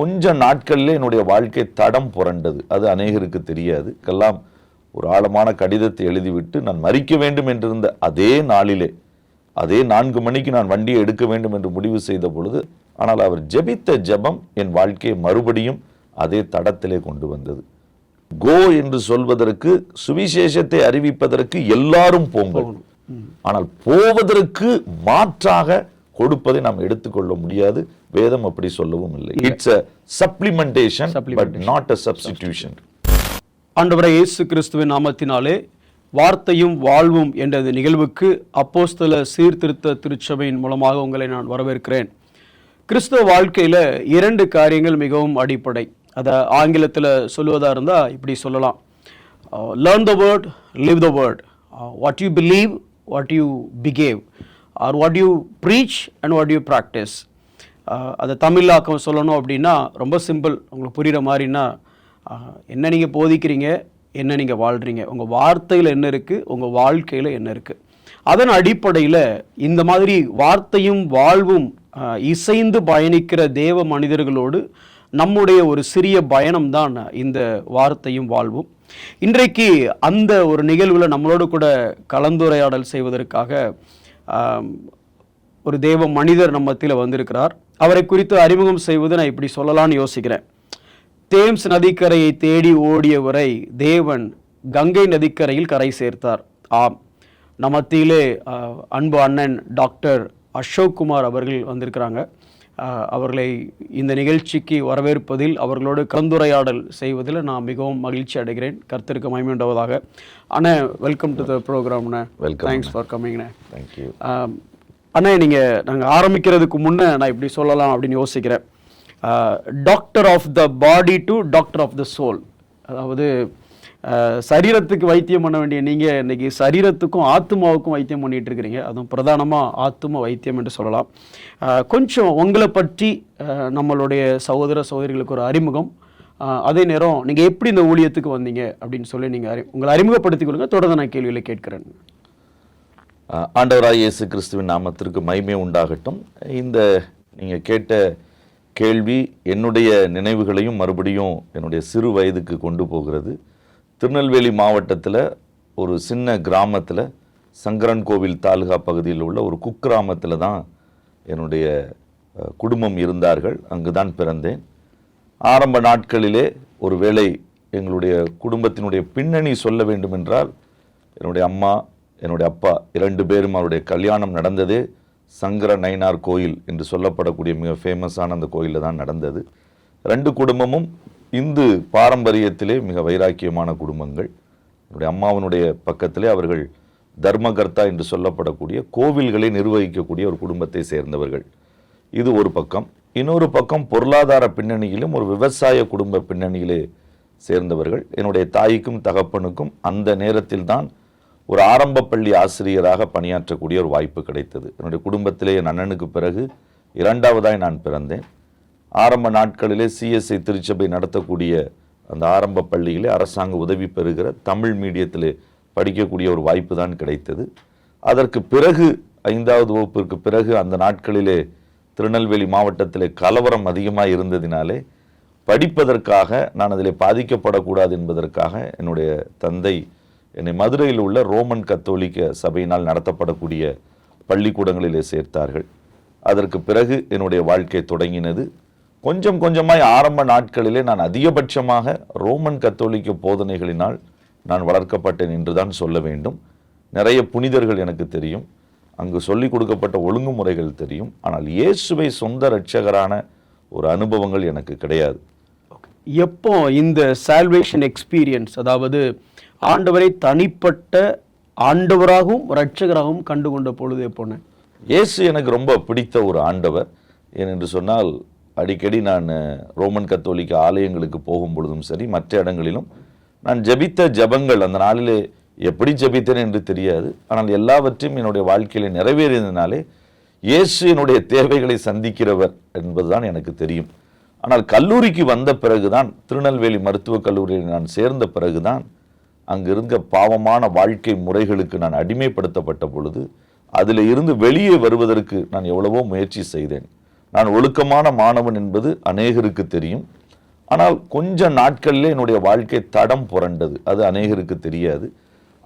கொஞ்ச நாட்களில் என்னுடைய வாழ்க்கை தடம் புரண்டது. அது அநேகருக்கு தெரியாது. கலாம் ஒரு ஆழமான கடிதத்தை எழுதிவிட்டு நான் மரிக்க வேண்டும் என்றிருந்த அதே நாளிலே, அதே 4 மணிக்கு நான் வண்டியை எடுக்க வேண்டும் என்று முடிவு செய்த பொழுது, ஆனால் அவர் ஜெபித்த ஜெபம் என் வாழ்க்கையை மறுபடியும் அதே தடத்திலே கொண்டு வந்தது. கோ என்று சொல்வதற்கு, சுவிசேஷத்தை அறிவிப்பதற்கு எல்லாரும் போங்கள், ஆனால் போவதற்கு மாற்றாக கொடுப்பதை நாம் எடுத்துக்கொள்ள முடியாது. வேதம் அப்படி சொல்லவும் இல்லை. It's a supplementation but not a substitution. ஆண்டவராகிய இயேசு கிறிஸ்துவின் நாமத்தினாலே வார்த்தையும் வாழ்வும் என்ற நிகழ்வுக்கு அப்போஸ்தல சீர்திருத்த திருச்சபையின் மூலமாக உங்களை நான் வரவேற்கிறேன். கிறிஸ்தவ வாழ்க்கையில் 2 காரியங்கள் மிகவும் அடிப்படை. அதை ஆங்கிலத்தில் சொல்லுவதாக இருந்தால் இப்படி சொல்லலாம்: learn the word, live the word. What you believe, what you behave, or what you preach and what you practise. அதை தமிழாக்கம் சொல்லணும் அப்படின்னா ரொம்ப சிம்பிள், உங்களுக்கு புரிகிற மாதிரின்னா, என்ன நீங்கள் போதிக்கிறீங்க, என்ன நீங்கள் வாழ்கிறீங்க, உங்கள் வார்த்தையில் என்ன இருக்குது, உங்கள் வாழ்க்கையில் என்ன இருக்குது. அதன் அடிப்படையில் இந்த மாதிரி வார்த்தையும் வாழ்வும் இசைந்து பயணிக்கிற தேவ மனிதர்களோடு நம்முடைய ஒரு சிறிய பயணம்தான் இந்த வார்த்தையும் வாழ்வும். இன்றைக்கு அந்த ஒரு நிகழ்வில் நம்மளோடு கூட கலந்துரையாடல் செய்வதற்காக ஒரு தேவ மனிதர் நம்ம மத்தியில் வந்திருக்கிறார். அவரை குறித்து அறிமுகம் செய்வது நான் இப்படி சொல்லலான்னு யோசிக்கிறேன். தேம்ஸ் நதிக்கரையை தேடி ஓடியவரை தேவன் கங்கை நதிக்கரையில் கரை சேர்த்தார். ஆம், நம்ம மத்தியிலே அன்பு அண்ணன் டாக்டர் அசோக் குமார் அவர்கள் வந்திருக்கிறாங்க. அவர்களை இந்த நிகழ்ச்சிக்கு வரவேற்பதில், அவர்களோடு கலந்துரையாடல் செய்வதில் நான் மிகவும் மகிழ்ச்சி அடைகிறேன். கர்த்தருக்கு மகிமை உண்டாவதாக. அண்ணே, வெல்கம் டு த ப்ரோக்ராம்ண்ணே. தேங்க்ஸ் ஃபார் கம்மிங்ண்ணே. தேங்க்யூ அண்ணே. நாங்கள் ஆரம்பிக்கிறதுக்கு முன்னே நான் இப்படி சொல்லலாம் அப்படின்னு யோசிக்கிறேன். Doctor of the body to doctor of the soul. அதாவது சரீரத்துக்கு வைத்தியம் பண்ண வேண்டிய நீங்கள் இன்றைக்கி சரீரத்துக்கும் ஆத்மாவுக்கும் வைத்தியம் பண்ணிகிட்டு இருக்கிறீங்க. அதுவும் பிரதானமாக ஆத்ம வைத்தியம் என்று சொல்லலாம். கொஞ்சம் உங்களை பற்றி நம்மளுடைய சகோதர சகோதரிகளுக்கு ஒரு அறிமுகம், அதே நேரம் நீங்கள் எப்படி இந்த ஊழியத்துக்கு வந்தீங்க அப்படின்னு சொல்லி நீங்கள் உங்களை அறிமுகப்படுத்திக் கொடுங்க. தொடர்ந்து நான் கேள்விகளை கேட்கிறேன். ஆண்டவராகிய இயேசு கிறிஸ்துவின் நாமத்திற்கு மகிமை உண்டாகட்டும். இந்த நீங்கள் கேட்ட கேள்வி என்னுடைய நினைவுகளையும் மறுபடியும் என்னுடைய சிறு வயதுக்கு கொண்டு போகிறது. திருநெல்வேலி மாவட்டத்தில் ஒரு சின்ன கிராமத்தில், சங்கரன் கோவில் தாலுகா பகுதியில் உள்ள ஒரு குக்கிராமத்தில் தான் என்னுடைய குடும்பம் இருந்தார்கள். அங்கு தான் பிறந்தேன். ஆரம்ப நாட்களிலே ஒரு வேளை எங்களுடைய குடும்பத்தினுடைய பின்னணி சொல்ல வேண்டும் என்றால், என்னுடைய அம்மா, என்னுடைய அப்பா 2 பேரும் அவருடைய கல்யாணம் நடந்ததே சங்கர நயினார் கோயில் என்று சொல்லப்படக்கூடிய மிக ஃபேமஸான அந்த கோயிலில் தான் நடந்தது. 2 குடும்பமும் இந்து பாரம்பரியத்திலே மிக வைராக்கியமான குடும்பங்கள். என்னுடைய அம்மாவனுடைய பக்கத்திலே அவர்கள் தர்மகர்த்தா என்று சொல்லப்படக்கூடிய கோவில்களை நிர்வகிக்கக்கூடிய ஒரு குடும்பத்தை சேர்ந்தவர்கள். இது ஒரு பக்கம். இன்னொரு பக்கம் பொருளாதார பின்னணியிலும் ஒரு விவசாய குடும்ப பின்னணியிலே சேர்ந்தவர்கள். என்னுடைய தாய்க்கும் தகப்பனுக்கும் அந்த நேரத்தில் தான் ஒரு ஆரம்ப பள்ளி ஆசிரியராக பணியாற்றக்கூடிய ஒரு வாய்ப்பு கிடைத்தது. என்னுடைய குடும்பத்திலே என் அண்ணனுக்கு பிறகு 2வதாய் நான் பிறந்தேன். ஆரம்ப நாட்களிலே CSI திருச்சபை நடத்தக்கூடிய அந்த ஆரம்ப பள்ளியிலே அரசாங்க உதவி பெறுகிற தமிழ் மீடியத்திலே படிக்கக்கூடிய ஒரு வாய்ப்பு தான் கிடைத்தது. அதற்கு பிறகு 5வது வகுப்பிற்கு பிறகு அந்த நாட்களிலே திருநெல்வேலி மாவட்டத்திலே கலவரம் அதிகமாக இருந்ததினாலே படிப்பதற்காக நான் அதிலே பாதிக்கப்படக்கூடாது என்பதற்காக என்னுடைய தந்தை என்னை மதுரையில் உள்ள ரோமன் கத்தோலிக்க சபையினால் நடத்தப்படக்கூடிய பள்ளிக்கூடங்களிலே சேர்த்தார்கள். அதற்கு பிறகு என்னுடைய வாழ்க்கை தொடங்கினது. கொஞ்சம் கொஞ்சமாய் ஆரம்ப நாட்களிலே நான் அதிகபட்சமாக ரோமன் கத்தோலிக்க போதனைகளினால் நான் வளர்க்கப்பட்டேன் என்று தான் சொல்ல வேண்டும். நிறைய புனிதர்கள் எனக்கு தெரியும், அங்கு சொல்லிக் கொடுக்கப்பட்ட ஒழுங்குமுறைகள் தெரியும். ஆனால் இயேசுவை சொந்த இரட்சகரான ஒரு அனுபவங்கள் எனக்கு கிடையாது. எப்போ இந்த சால்வேஷன் எக்ஸ்பீரியன்ஸ், அதாவது ஆண்டவரை தனிப்பட்ட ஆண்டவராகவும் இரட்சகராகவும் கண்டுகொண்ட பொழுது எப்போன்னு? இயேசு எனக்கு ரொம்ப பிடித்த ஒரு ஆண்டவர். ஏனென்று சொன்னால், அடிக்கடி நான் ரோமன் கத்தோலிக்க ஆலயங்களுக்கு போகும் பொழுதும் சரி, மற்ற இடங்களிலும் நான் ஜெபித்த ஜெபங்கள், அந்த நாளிலே எப்படி ஜெபித்தேன் என்று தெரியாது, ஆனால் எல்லாவற்றையும் என்னுடைய வாழ்க்கையில் நிறைவேறியதினாலே இயேசு என்னுடைய தேவைகளை சந்திக்கிறவர் என்பதுதான் எனக்கு தெரியும். ஆனால் கல்லூரிக்கு வந்த பிறகுதான், திருநெல்வேலி மருத்துவக் கல்லூரியில் நான் சேர்ந்த பிறகுதான், அங்கு இருந்த பாவமான வாழ்க்கை முறைகளுக்கு நான் அடிமைப்படுத்தப்பட்ட பொழுது அதில் இருந்து வெளியே வருவதற்கு நான் எவ்வளவோ முயற்சி செய்தேன். நான் ஒழுக்கமான மாணவன் என்பது அநேகருக்கு தெரியும். ஆனால் கொஞ்ச நாட்களிலே என்னுடைய வாழ்க்கை தடம் புரண்டது. அது அநேகருக்கு தெரியாது.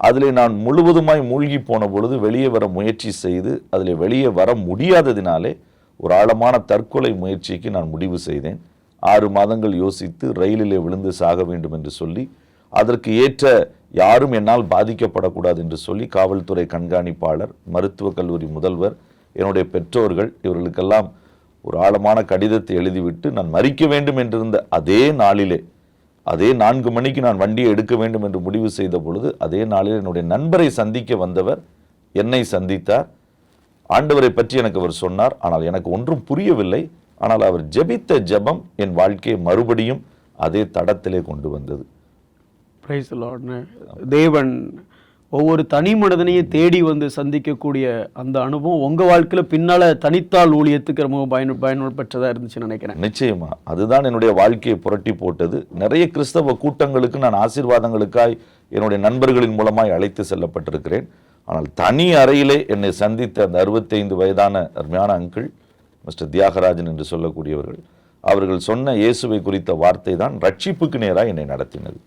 அதிலே நான் முழுவதுமாய் மூழ்கி போன பொழுது வெளியே வர முயற்சி செய்து அதில் வெளியே வர முடியாததினாலே ஒரு ஆழமான தற்கொலை முயற்சிக்கு நான் முடிவு செய்தேன். 6 மாதங்கள் யோசித்து ரயிலிலே விழுந்து சாக வேண்டும் என்று சொல்லி, அதற்கு ஏற்ற யாரும் என்னால் பாதிக்கப்படக்கூடாது என்று சொல்லி காவல்துறை கண்காணிப்பாளர், மருத்துவக் கல்லூரி முதல்வர், என்னுடைய பெற்றோர்கள் இவர்களுக்கெல்லாம் ஒரு ஆழமான கடிதத்தை எழுதிவிட்டு நான் மரிக்க வேண்டும் என்றிருந்த அதே நாளிலே, அதே 4 மணிக்கு நான் வண்டியை எடுக்க வேண்டும் என்று முடிவு செய்த பொழுது, அதே நாளில் என்னுடைய நண்பரை சந்திக்க வந்தவர் என்னை சந்தித்தார். ஆண்டவரை பற்றி எனக்கு அவர் சொன்னார். ஆனால் எனக்கு ஒன்றும் புரியவில்லை. ஆனால் அவர் ஜெபித்த ஜெபம் என் வாழ்க்கையை மறுபடியும் அதே தடத்திலே கொண்டு வந்தது. Praise the Lord. தேவன் ஒவ்வொரு தனி மனிதனையும் தேடி வந்து சந்திக்கக்கூடிய அந்த அனுபவம் உங்கள் வாழ்க்கையில் பின்னால் தனித்தாள் ஊழியத்துக்கு ரொம்ப பயன்பெற்றதாக இருந்துச்சுன்னு நினைக்கிறேன். நிச்சயமா அதுதான் என்னுடைய வாழ்க்கையை புரட்டி போட்டது. நிறைய கிறிஸ்தவ கூட்டங்களுக்கு நான் ஆசீர்வாதங்களுக்காய் என்னுடைய நண்பர்களின் மூலமாய் அழைத்து செல்லப்பட்டிருக்கிறேன். ஆனால் தனி அறையிலே என்னை சந்தித்த அந்த 65 வயதான அருமையான அங்கிள், மிஸ்டர் தியாகராஜன் என்று சொல்லக்கூடியவர்கள், அவர்கள் சொன்ன இயேசுவை குறித்த வார்த்தை தான் ரட்சிப்புக்கு நேராக என்னை நடத்தினது.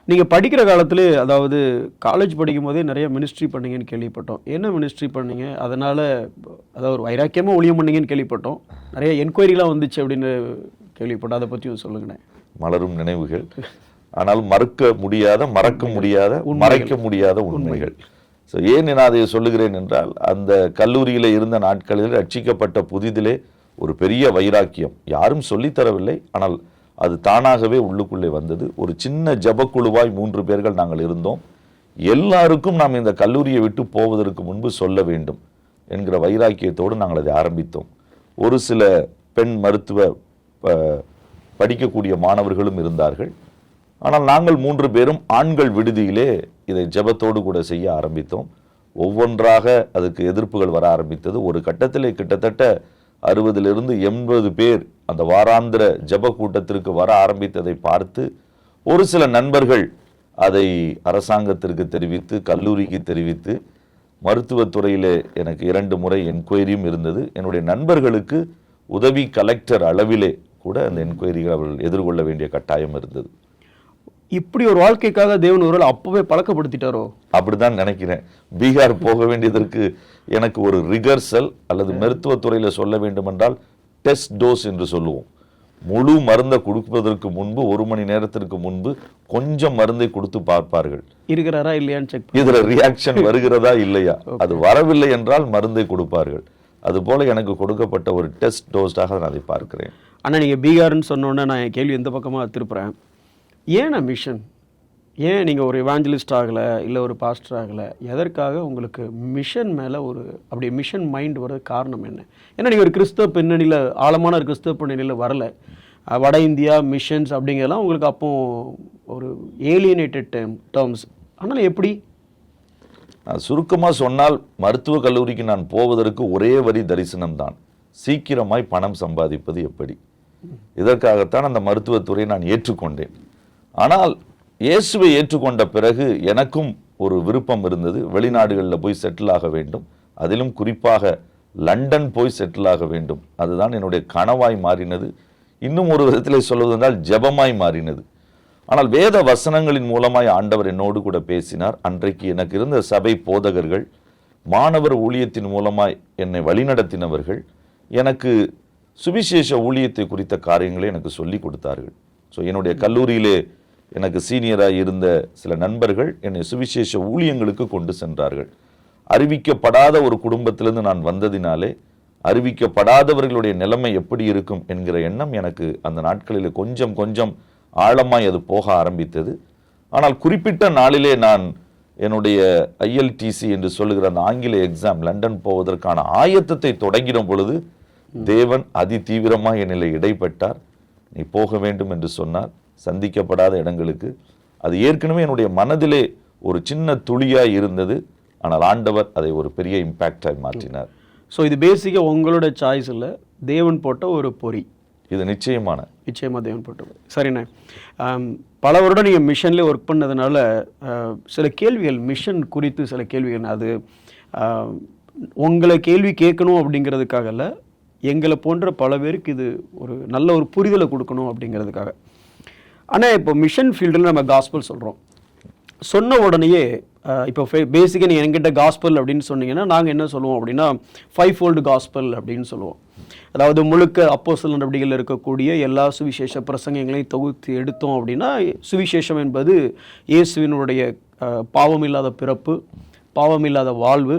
நீங்கள் படிக்கிற காலத்தில், அதாவது காலேஜ் படிக்கும் போதே நிறைய மினிஸ்ட்ரி பண்ணீங்கன்னு கேள்விப்பட்டோம். என்ன மினிஸ்ட்ரி பண்ணீங்க? அதனால் அதாவது ஒரு வைராக்கியமாக ஊழியம் பண்ணீங்கன்னு கேள்விப்பட்டோம். நிறைய என்கொயரிலாம் வந்துச்சு அப்படின்னு கேள்விப்பட்டோம். அதை பற்றி சொல்லுங்கண்ணே. மலரும் நினைவுகள், ஆனால் மறக்க முடியாத மறைக்க முடியாத உண்மைகள். ஸோ ஏன் நான் அதை சொல்லுகிறேன் என்றால், அந்த கல்லூரியில் இருந்த நாட்களில் ரட்சிக்கப்பட்ட புதிதிலே ஒரு பெரிய வைராக்கியம், யாரும் சொல்லித்தரவில்லை, ஆனால் அது தானாகவே உள்ளுக்குள்ளே வந்தது. ஒரு சின்ன ஜபக்குழுவாய் 3 பேர்கள் நாங்கள் இருந்தோம். எல்லாருக்கும் நாம் இந்த கல்லூரியை விட்டு போவதற்கு முன்பு சொல்ல வேண்டும் என்கிற வைராக்கியத்தோடு நாங்கள் அதை ஆரம்பித்தோம். ஒரு சில பெண் மருத்துவ படிக்கக்கூடிய மாணவர்களும் இருந்தார்கள். ஆனால் நாங்கள் 3 பேரும் ஆண்கள் விடுதியிலே இதை ஜெபத்தோடு கூட செய்ய ஆரம்பித்தோம். ஒவ்வொன்றாக அதுக்கு எதிர்ப்புகள் வர ஆரம்பித்தது. ஒரு கட்டத்திலே கிட்டத்தட்ட 60லிருந்து 80 பேர் அந்த வாராந்திர ஜெப கூட்டத்திற்கு வர ஆரம்பித்ததை பார்த்து ஒரு சில நண்பர்கள் அதை அரசாங்கத்திற்கு தெரிவித்து, கல்லூரிக்கு தெரிவித்து, மருத்துவத்துறையிலே எனக்கு 2 முறை என்கொயரியும் இருந்தது. என்னுடைய நண்பர்களுக்கு உதவி கலெக்டர் அளவிலே கூட அந்த என்கொயரிகள் அவர்கள் எதிர்கொள்ள வேண்டிய கட்டாயம் இருந்தது. இப்படி ஒரு வாழ்க்கைக்காக தேவன் ஒருவேளை அப்பவே பழக்கப்படுத்திட்டாரோ? அப்படிதான் நினைக்கிறேன். பீகார் போக வேண்டியதற்கு எனக்கு ஒரு ரிகர்சல், அல்லது மருத்துவத்துறையில் சொல்ல வேண்டுமென்றால் டெஸ்ட் டோஸ் என்று சொல்லுவோம். முழு மருந்தை கொடுப்பதற்கு முன்பு 1 மணி நேரத்திற்கு முன்பு கொஞ்சம் மருந்தை கொடுத்து பார்ப்பார்கள், இருக்கிறாரா இல்லையான்னு செக். இதுல ரியாக்ஷன் வருகிறதா இல்லையா. அது வரவில்லை என்றால் மருந்தை கொடுப்பார்கள். அதுபோல எனக்கு கொடுக்கப்பட்ட ஒரு டெஸ்ட் டோஸ்டாக நான் அதை பார்க்கிறேன். ஆனால் நீங்கள் பீகார்னு சொன்னோன்னே நான் என் கேள்வி எந்த பக்கமாக திருப்புறேன். ஏன் மிஷன்? ஏன் நீங்கள் ஒரு இவாஞ்சலிஸ்ட் ஆகலை, இல்லை ஒரு பாஸ்டர் ஆகலை? எதற்காக உங்களுக்கு மிஷன் மேலே அப்படி மிஷன் மைண்ட் வர காரணம் என்ன? ஏன்னா நீங்கள் ஒரு கிறிஸ்தவ பின்னணியில், ஆழமான ஒரு கிறிஸ்தவ பின்னணியில் வரலை. வட இந்தியா மிஷன்ஸ் அப்படிங்கிறதெல்லாம் உங்களுக்கு அப்போ ஒரு ஏலியனேட்டட் டேர்ம்ஸ். ஆனால் எப்படி? சுருக்கமாக சொன்னால், மருத்துவக் கல்லூரிக்கு நான் போவதற்கு ஒரே வரி தரிசனம் தான், சீக்கிரமாய் பணம் சம்பாதிப்பது எப்படி. இதற்காகத்தான் அந்த மருத்துவத்துறையை நான் ஏற்றுக்கொண்டேன். ஆனால் இயேசுவை ஏற்றுக்கொண்ட பிறகு எனக்கும் ஒரு விருப்பம் இருந்தது. வெளிநாடுகளில் போய் செட்டில் ஆக வேண்டும், அதிலும் குறிப்பாக லண்டன் போய் செட்டில் ஆக வேண்டும். அதுதான் என்னுடைய கனவாய் மாறினது. இன்னும் ஒரு விதத்தில் சொல்வதென்றால் ஜெபமாய் மாறினது. ஆனால் வேத வசனங்களின் மூலமாய் ஆண்டவர் என்னோடு கூட பேசினார். அன்றைக்கு எனக்கு இருந்த சபை போதகர்கள், மாணவர் ஊழியத்தின் மூலமாய் என்னை வழிநடத்தினவர்கள் எனக்கு சுவிசேஷ ஊழியத்தை குறித்த காரியங்களை எனக்கு சொல்லி கொடுத்தார்கள். ஸோ என்னுடைய கல்லூரியிலே எனக்கு சீனியராக இருந்த சில நண்பர்கள் என்னை சுவிசேஷ ஊழியங்களுக்கு கொண்டு சென்றார்கள். அறிவிக்கப்படாத ஒரு குடும்பத்திலிருந்து நான் வந்ததினாலே அறிவிக்கப்படாதவர்களுடைய நிலைமை எப்படி இருக்கும் என்கிற எண்ணம் எனக்கு அந்த நாட்களில் கொஞ்சம் கொஞ்சம் ஆழமாய் அது போக ஆரம்பித்தது. ஆனால் குறிப்பிட்ட நாளிலே நான் என்னுடைய ILTC என்று சொல்லுகிற அந்த ஆங்கில எக்ஸாம் லண்டன் போவதற்கான ஆயத்தத்தை தொடங்கின பொழுது தேவன் அதி தீவிரமாக என்னிலே இடைப்பட்டார். நீ போக வேண்டும் என்று சொன்னார், சந்திக்கப்படாத இடங்களுக்கு. அது ஏற்கனவே என்னுடைய மனதிலே ஒரு சின்ன துளியாய் இருந்தது. ஆனால் ஆண்டவர் அதை ஒரு பெரிய இம்பேக்டாய் மாற்றினார். ஸோ இது பேசிக்காக உங்களோட சாய்ஸ் இல்லை, தேவன் போட்ட ஒரு பொறி. இது நிச்சயமாக தேவன் போட்ட. சரிண்ணே, பல வருடம் நீங்கள் மிஷன்லேயே ஒர்க் பண்ணதுனால சில கேள்விகள், மிஷன் குறித்து சில கேள்விகள், அது உங்களை கேள்வி கேட்கணும் அப்படிங்கிறதுக்காக இல்லை, எங்களை போன்ற பல பேருக்கு இது ஒரு நல்ல ஒரு புரிதலை கொடுக்கணும் அப்படிங்கிறதுக்காக. ஆனால் இப்போ மிஷன் ஃபீல்டில் நம்ம காஸ்பல் சொல்கிறோம். சொன்ன உடனேயே இப்போ பேசிக்காக நீங்கள் என்கிட்ட காஸ்பல் அப்படின்னு சொன்னீங்கன்னா நாங்கள் என்ன சொல்லுவோம் அப்படின்னா 5-fold காஸ்பல் அப்படின்னு சொல்லுவோம். அதாவது முழுக்க அப்போஸ்தலர் நடவடிக்கையில் இருக்கக்கூடிய எல்லா சுவிசேஷ பிரசங்கங்களையும் தொகுத்து எடுத்தோம் அப்படின்னா சுவிசேஷம் என்பது இயேசுவினுடைய பாவமில்லாத பிறப்பு, பாவமில்லாத வாழ்வு,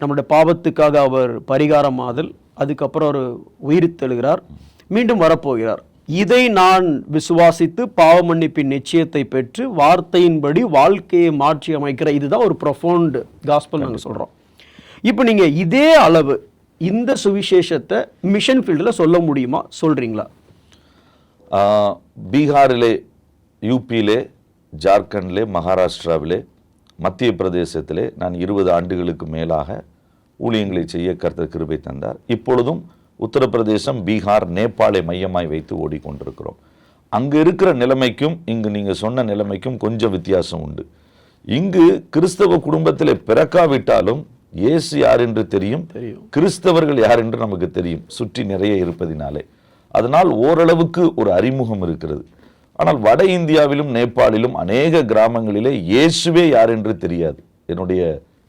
நம்முடைய பாவத்துக்காக அவர் பரிகாரமாதல், அதுக்கப்புறம் அவர் உயிர்த்தெழுகிறார், மீண்டும் வரப்போகிறார். இதை நான் விசுவாசித்து பாவ மன்னிப்பின் நிச்சயத்தை பெற்று வார்த்தையின்படி வாழ்க்கையை மாற்றி அமைக்கிற இதுதான் ஒரு ப்ரொஃபவுண்ட் காஸ்பல் நாங்கள் சொல்கிறோம். இப்போ நீங்கள் இதே அளவு இந்த சுவிசேஷத்தை மிஷன் ஃபீல்டில் சொல்ல முடியுமா, சொல்கிறீங்களா? பீகாரிலே, யூபியிலே, ஜார்க்கண்டிலே, மகாராஷ்டிராவிலே, மத்திய பிரதேசத்திலே நான் 20 ஆண்டுகளுக்கு மேலாக ஊழியங்களை செய்ய கர்த்தர் கிருபை தந்தார். இப்பொழுதும் உத்தரப்பிரதேசம், பீகார், நேபாளை மையமாய் வைத்து ஓடிக்கொண்டிருக்கிறோம். அங்கே இருக்கிற நிலைமைக்கும் இங்கு நீங்கள் சொன்ன நிலைமைக்கும் கொஞ்சம் வித்தியாசம் உண்டு. இங்கு கிறிஸ்தவ குடும்பத்தில் பிறக்காவிட்டாலும் இயேசு யார் என்று தெரியும், கிறிஸ்தவர்கள் யார் என்று நமக்கு தெரியும், சுற்றி நிறைய இருப்பதினாலே. அதனால் ஓரளவுக்கு ஒரு அறிமுகம் இருக்கிறது. ஆனால் வட இந்தியாவிலும் நேபாளிலும் அநேக கிராமங்களிலே இயேசுவே யார் என்று தெரியாது. என்னுடைய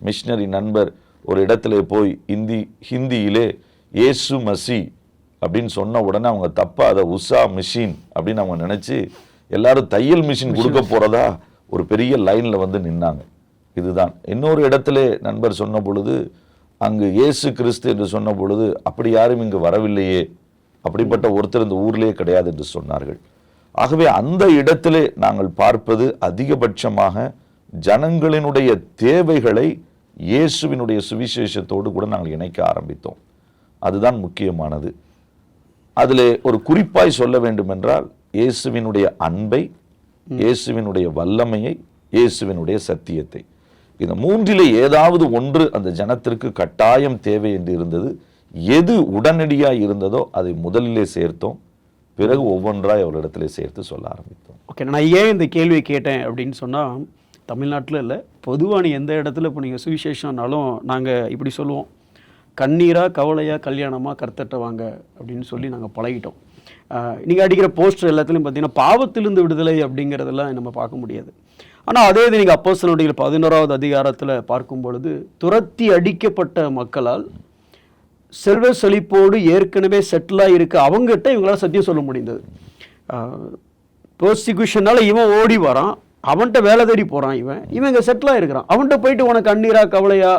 மிஷனரி நண்பர் ஒரு இடத்துல போய் ஹிந்தியிலே இயேசு மசி அப்படின்னு சொன்ன உடனே அவங்க தப்பா அதை உஷா மிஷின் அப்படின்னு அவங்க நினைச்சு எல்லாரும் தையல் மிஷின் கொடுக்க போறதா ஒரு பெரிய லைன்ல வந்து நின்னாங்க. இதுதான். இன்னொரு இடத்துல நண்பர் சொன்ன பொழுது அங்கு இயேசு கிறிஸ்து என்று சொன்ன பொழுது அப்படி யாரும் இங்கு வரவில்லையே, அப்படிப்பட்ட ஒருத்தர் இந்த ஊர்லேயே கிடையாது என்று சொன்னார்கள். ஆகவே அந்த இடத்திலே நாங்கள் பார்ப்பது அதிகபட்சமாக ஜனங்களினுடைய தேவைகளை இயேசுவினுடைய சுவிசேஷத்தோடு கூட நாங்கள் இணைக்க ஆரம்பித்தோம். அதுதான் முக்கியமானது. அதிலே ஒரு குறிப்பாய் சொல்ல வேண்டும் என்றால் இயேசுவினுடைய அன்பை, இயேசுவினுடைய வல்லமையை, இயேசுவினுடைய சத்தியத்தை, இந்த மூன்றிலே ஏதாவது ஒன்று அந்த ஜனத்திற்கு கட்டாயம் தேவை என்று இருந்தது. எது உடனடியாக இருந்ததோ அதை முதலிலே சேர்த்தோம். பிறகு ஒவ்வொன்றாய் அவரிடத்திலே சேர்த்து சொல்ல ஆரம்பித்தோம். ஓகே, நான் ஏன் இந்த கேள்வியை கேட்டேன் அப்படின்னு சொன்னால், தமிழ்நாட்டில் இல்லை, பொதுவாக எந்த இடத்துல இப்போ நீங்கள் சுவிசேஷம்னாலும் நாங்கள் இப்படி சொல்லுவோம், கண்ணீரா கவலையா கல்யாணமா கர்த்தட்ட வாங்க அப்படின்னு சொல்லி நாங்கள் பழகிட்டோம். நீங்கள் அடிக்கிற போஸ்டர் எல்லாத்துலையும் பார்த்தீங்கன்னா பாவத்திலிருந்து விடுதலை அப்படிங்கிறதெல்லாம் நம்ம பார்க்க முடியாது. ஆனால் அதே இது நீங்கள் அப்போஸ்தலர் நடவடிக்கைகள் 11வது அதிகாரத்தில் பார்க்கும் பொழுது துரத்தி அடிக்கப்பட்ட மக்களால் செல்வ செழிப்போடு ஏற்கனவே செட்டிலாக இருக்க அவங்ககிட்ட இவங்களால் சத்தியம் சொல்ல முடிந்தது. ப்ரோசிக்யூஷனால் இவன் ஓடி வரான், அவன்கிட்ட வேலை தேடி போகிறான், இவன் இங்கே செட்டிலாக இருக்கிறான், அவன்கிட்ட போயிட்டு உனக்கு கண்ணீரா கவலையா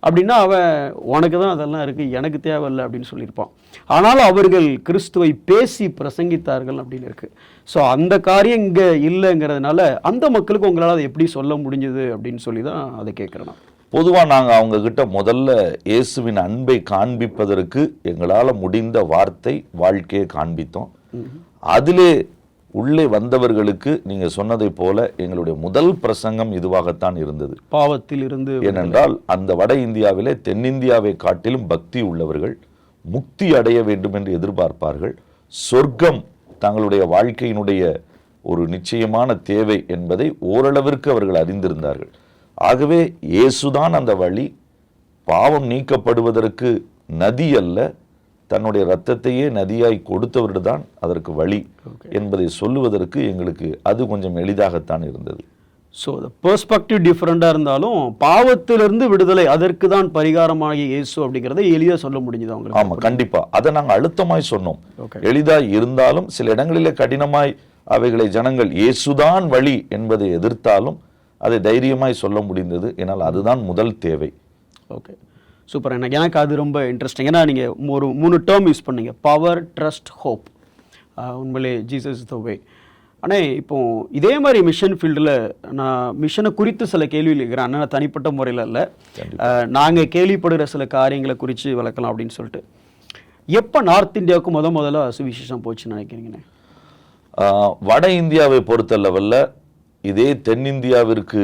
அப்படின்னா அவன் உனக்கு தான் அதெல்லாம் இருக்குது, எனக்கு தேவையில்லை அப்படின்னு சொல்லியிருப்பான். ஆனாலும் அவர்கள் கிறிஸ்துவை பேசி பிரசங்கித்தார்கள் அப்படின்னு இருக்குது. ஸோ அந்த காரியம் இங்கே இல்லைங்கிறதுனால அந்த மக்களுக்கு உங்களால் அதை எப்படி சொல்ல முடிஞ்சது அப்படின்னு சொல்லி தான் அதை கேட்குறேன். பொதுவாக நாங்கள் அவங்கக்கிட்ட முதல்ல இயேசுவின் அன்பை காண்பிப்பதற்கு எங்களால் முடிந்த வார்த்தை வாழ்க்கையை காண்பித்தோம். அதிலே உள்ளே வந்தவர்களுக்கு நீங்க சொன்னதை போல எங்களுடைய முதல் பிரசங்கம் இதுவாகத்தான் இருந்தது, பாவத்தில் இருந்து. ஏனென்றால் அந்த வட இந்தியாவிலே தென்னிந்தியாவை காட்டிலும் பக்தி உள்ளவர்கள் முக்தி அடைய வேண்டும் என்று எதிர்பார்ப்பார்கள். சொர்க்கம் தங்களுடைய வாழ்க்கையினுடைய ஒரு நிச்சயமான தேவை என்பதை ஓரளவிற்கு அவர்கள் அறிந்திருந்தார்கள். ஆகவே இயேசுதான் அந்த வழி, பாவம் நீக்கப்படுவதற்கு நதி அல்ல, தன்னுடைய இரத்தத்தையே நதியாய் கொடுத்தவர்கள் தான் அதற்கு வழி என்பதை சொல்லுவதற்கு எங்களுக்கு அது கொஞ்சம் எளிதாகத்தான் இருந்தது. ஸோ பெர்ஸ்பெக்டிவ் டிஃப்ரெண்டாக இருந்தாலும் பாவத்திலிருந்து விடுதலை அதற்கு தான் பரிகாரமாகிய இயேசு அப்படிங்கிறத எளிதாக சொல்ல முடிஞ்சது அவங்களுக்கு. ஆமாம், கண்டிப்பாக அதை நாங்கள் அழுத்தமாய் சொன்னோம். எளிதாய் இருந்தாலும் சில இடங்களிலே கடினமாய் அவைகளை ஜனங்கள் இயேசுதான் வழி என்பதை எதிர்த்தாலும் அதை தைரியமாய் சொல்ல முடிந்தது. ஏன்னால் அதுதான் முதல் தேவை. Okay, super. எனக்கு அது ரொம்ப இன்ட்ரெஸ்டிங். ஏன்னா நீங்கள் ஒரு 3 டேர்ம் யூஸ் பண்ணீங்க, பவர், ட்ரஸ்ட், ஹோப். உண்மையிலே ஜீசஸ் இஸ் த வே. ஆனால் இப்போ இதே மாதிரி மிஷன் ஃபீல்டில் நான் மிஷனை குறித்து சில கேள்வி இருக்கிறேன். ஆனால் தனிப்பட்ட முறையில் இல்லை, நாங்கள் கேள்விப்படுகிற சில காரியங்களை குறித்து வளர்க்கலாம் அப்படின்னு சொல்லிட்டு. எப்போ நார்த் இந்தியாவுக்கு முதல்ல சுவிசேஷம் போச்சுன்னு நினைக்கிறீங்கண்ணே? வட இந்தியாவை பொறுத்த லெவலில் இதே தென்னிந்தியாவிற்கு